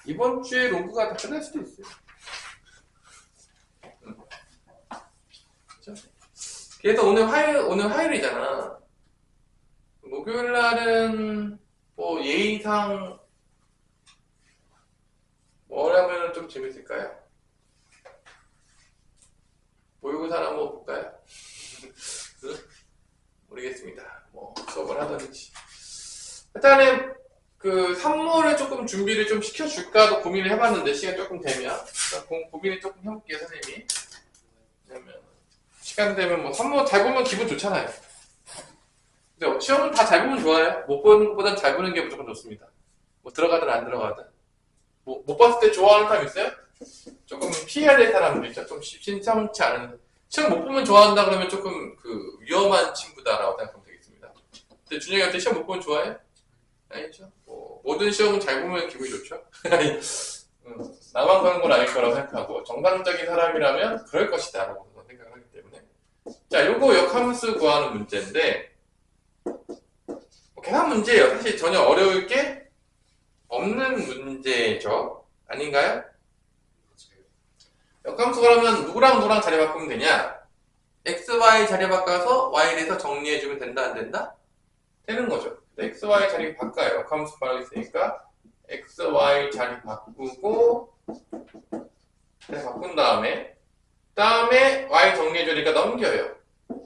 이번 주에 로그가 다 끝날 수도 있어요. 그렇죠? 그래서 오늘 화요일이잖아. 목요일 날은 뭐 예의상 뭐라면 좀 재밌을까요? 모의고사 한번 볼까요? 모르겠습니다. 뭐 수업을 하든지. 일단은 그 산모를 조금 준비를 좀 시켜줄까도 고민을 해봤는데 시간 조금 되면 고민을 조금 해볼게요, 선생님이. 왜냐면 시간 되면 뭐 산모 잘 보면 기분 좋잖아요. 그죠? 시험은 다 잘 보면 좋아요. 못 보는 것보단 잘 보는 게 무조건 좋습니다. 뭐 들어가든 안 들어가든. 뭐 못 봤을 때 좋아하는 사람 있어요? 조금 피해야 될 사람들 있죠? 좀 심상치 않은. 시험 못 보면 좋아한다 그러면 조금 그 위험한 친구다라고 생각하면 되겠습니다. 근데 준영이한테 시험 못 보면 좋아해? 아니죠? 뭐 모든 시험은 잘 보면 기분이 좋죠? 나만 그런 건 아닐 거라고 생각하고 정상적인 사람이라면 그럴 것이다 라고 생각을 하기 때문에. 자, 요거 역함수 구하는 문제인데 계산 문제예요. 사실 전혀 어려울 게 없는 문제죠. 아닌가요? 역함수 그러면 누구랑 누구랑 자리 바꾸면 되냐? x, y 자리 바꿔서 y에 대해서 정리해주면 된다, 안 된다? 되는 거죠. x, y 자리 바꿔요. 역함수 바로 있으니까 x, y 자리 바꾸고 바꾼 다음에 y 정리해주니까 넘겨요.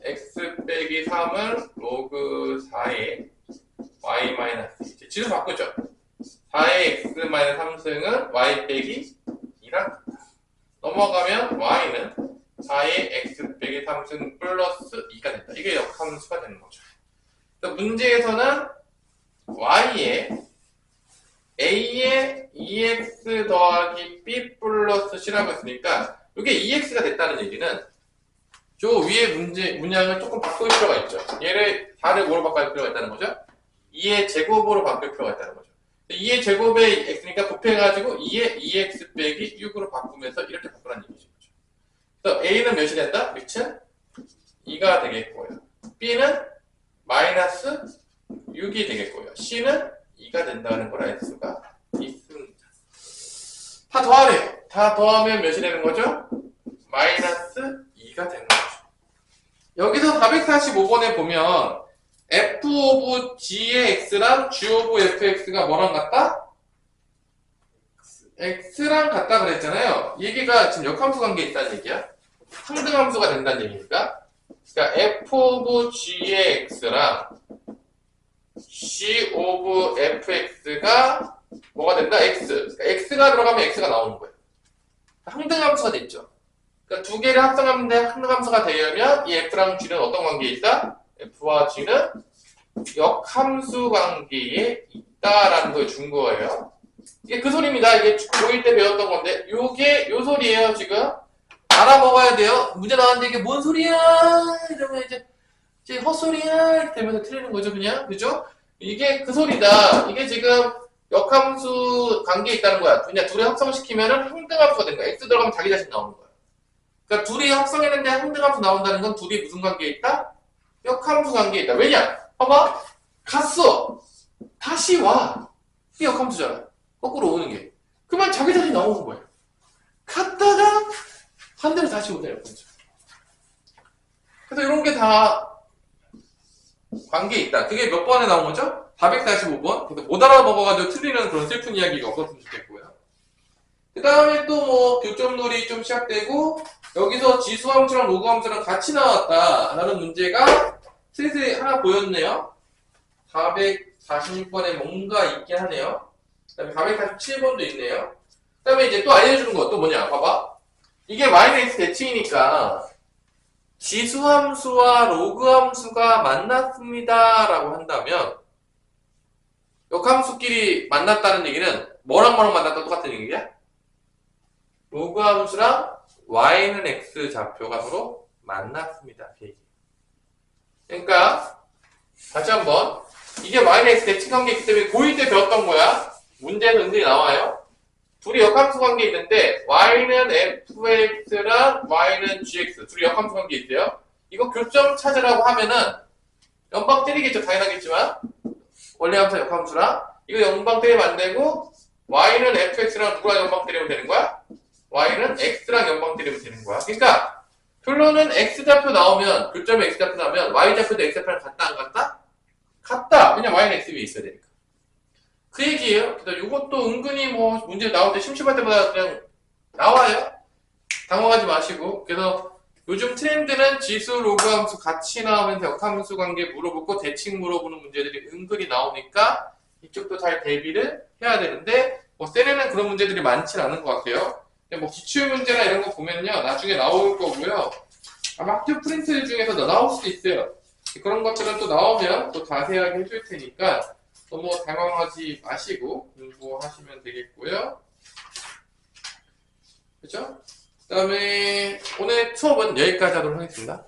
x 빼기 3은 로그 4에 y 마이너스 2. 지금 바꾸죠. 4의 x 마이너스 3승은 y 빼기 2랑 같다. 넘어가면 y는 4의 x 빼기 3승 플러스 2가 된다. 이게 역함수가 되는 거죠. 문제에서는 y에 a의 2x 더하기 b 플러스 c라고 했으니까 이게 2x가 됐다는 얘기는 저 위에 문양을 조금 바꿀 필요가 있죠. 얘를 4를 뭐로 바꿀 필요가 있다는 거죠? 2의 제곱으로 바꿀 필요가 있다는 거죠. 2의 제곱에 x니까 곱해가지고 2의 2x 빼기 6으로 바꾸면서 이렇게 바꾸라는 얘기죠. 그래서 a는 몇이 된다? 밑은 2가 되겠고요. b는 마이너스 6이 되겠고요. c는 2가 된다는 걸 알 수가 있습니다. 다 더하래요. 다 더하면 몇이 되는 거죠? 마이너스 2가 되는 거죠. 여기서 445번에 보면 f 오브 g의 x랑 g 오브 fx가 뭐랑 같다? x랑 같다 그랬잖아요. 얘기가 지금 역함수 관계에 있다는 얘기야. 상등함수가 된다는 얘기니까. 그러니까 f 오브 g의 x랑 g 오브 fx가 뭐가 된다? x. 그러니까 x가 들어가면 x가 나오는 거예요. 상등함수가 됐죠. 그러니까 두 개를 합성하는데 상등함수가 되려면 이 f랑 g는 어떤 관계에 있다? f와 g는 역함수 관계에 있다라는 걸 준 거예요. 이게 그 소리입니다. 이게 고1 때 배웠던 건데 요게 요 소리예요. 지금 알아먹어야 돼요. 문제 나왔는데 이게 뭔 소리야 이러면 이제 헛소리야 이렇게 되면서 틀리는 거죠. 그냥 그죠? 이게 그 소리다. 이게 지금 역함수 관계에 있다는 거야. 그냥 둘이 합성시키면은 항등함수가 된 거야. x 들어가면 자기 자신 나오는 거야. 그러니까 둘이 합성했는데 항등함수 나온다는 건 둘이 무슨 관계에 있다? 역함수 관계에 있다. 왜냐? 봐봐. 갔어. 다시 와. 이게 역함수잖아. 거꾸로 오는 게. 그러면 자기 자신 나오는 거예요. 갔다가 반대로 다시 오자. 역함수. 그래서 이런 게 다 관계에 있다. 그게 몇 번에 나온 거죠? 445번. 그래서 못 알아먹어가지고 틀리는 그런 슬픈 이야기가 없었으면 좋겠고요. 그 다음에 또 뭐 교점놀이 좀 시작되고 여기서 지수함수랑 로그함수랑 같이 나왔다라는 문제가 슬슬 하나 보였네요. 446번에 뭔가 있긴 하네요. 그 다음에 447번도 있네요. 그 다음에 이제 또 알려주는 거 또 뭐냐? 봐봐. 이게 마이너스 대칭이니까 지수함수와 로그함수가 만났습니다 라고 한다면 역함수끼리 만났다는 얘기는 뭐랑 만났다 똑같은 얘기야? 로그함수랑 y는 x 좌표가 서로 만났습니다. 그러니까 다시 한번 이게 마이너스 대칭 관계이기 때문에 고1 때 배웠던 거야. 문제는 은근히 나와요. 둘이 역함수 관계 있는데 y는 fx랑 y는 gx 둘이 역함수 관계 있대요. 이거 교점 찾으라고 하면은 연방 때리겠죠. 당연하겠지만 원래 함수 역함수랑 이거 연방 때리면 안 되고 y는 fx랑 누구랑 연방 때리면 되는 거야? y는 x랑 연방 때리면 되는 거야. 그러니까 결론은 x좌표 나오면 교점에 x좌표 나오면 y좌표도 x좌표랑 같다 안 같다? 같다. 왜냐면 y는 x 위에 있어야 되니까. 그 얘기예요. 그래서 이것도 은근히 뭐 문제 나올 때 심심할 때마다 그냥 나와요. 당황하지 마시고. 그래서 요즘 트렌드는 지수, 로그함수 같이 나오면서 역함수 관계 물어보고 대칭 물어보는 문제들이 은근히 나오니까 이쪽도 잘 대비를 해야 되는데 뭐 세레는 그런 문제들이 많진 않은 것 같아요. 근데 뭐 기출 문제나 이런 거 보면요 나중에 나올 거고요. 아마 학교 프린트 중에서 나올 수도 있어요. 그런 것들은 또 나오면 또 자세하게 해줄 테니까 너무 당황하지 마시고 공부하시면 되겠고요. 그죠? 그 다음에 오늘 수업은 여기까지 하도록 하겠습니다.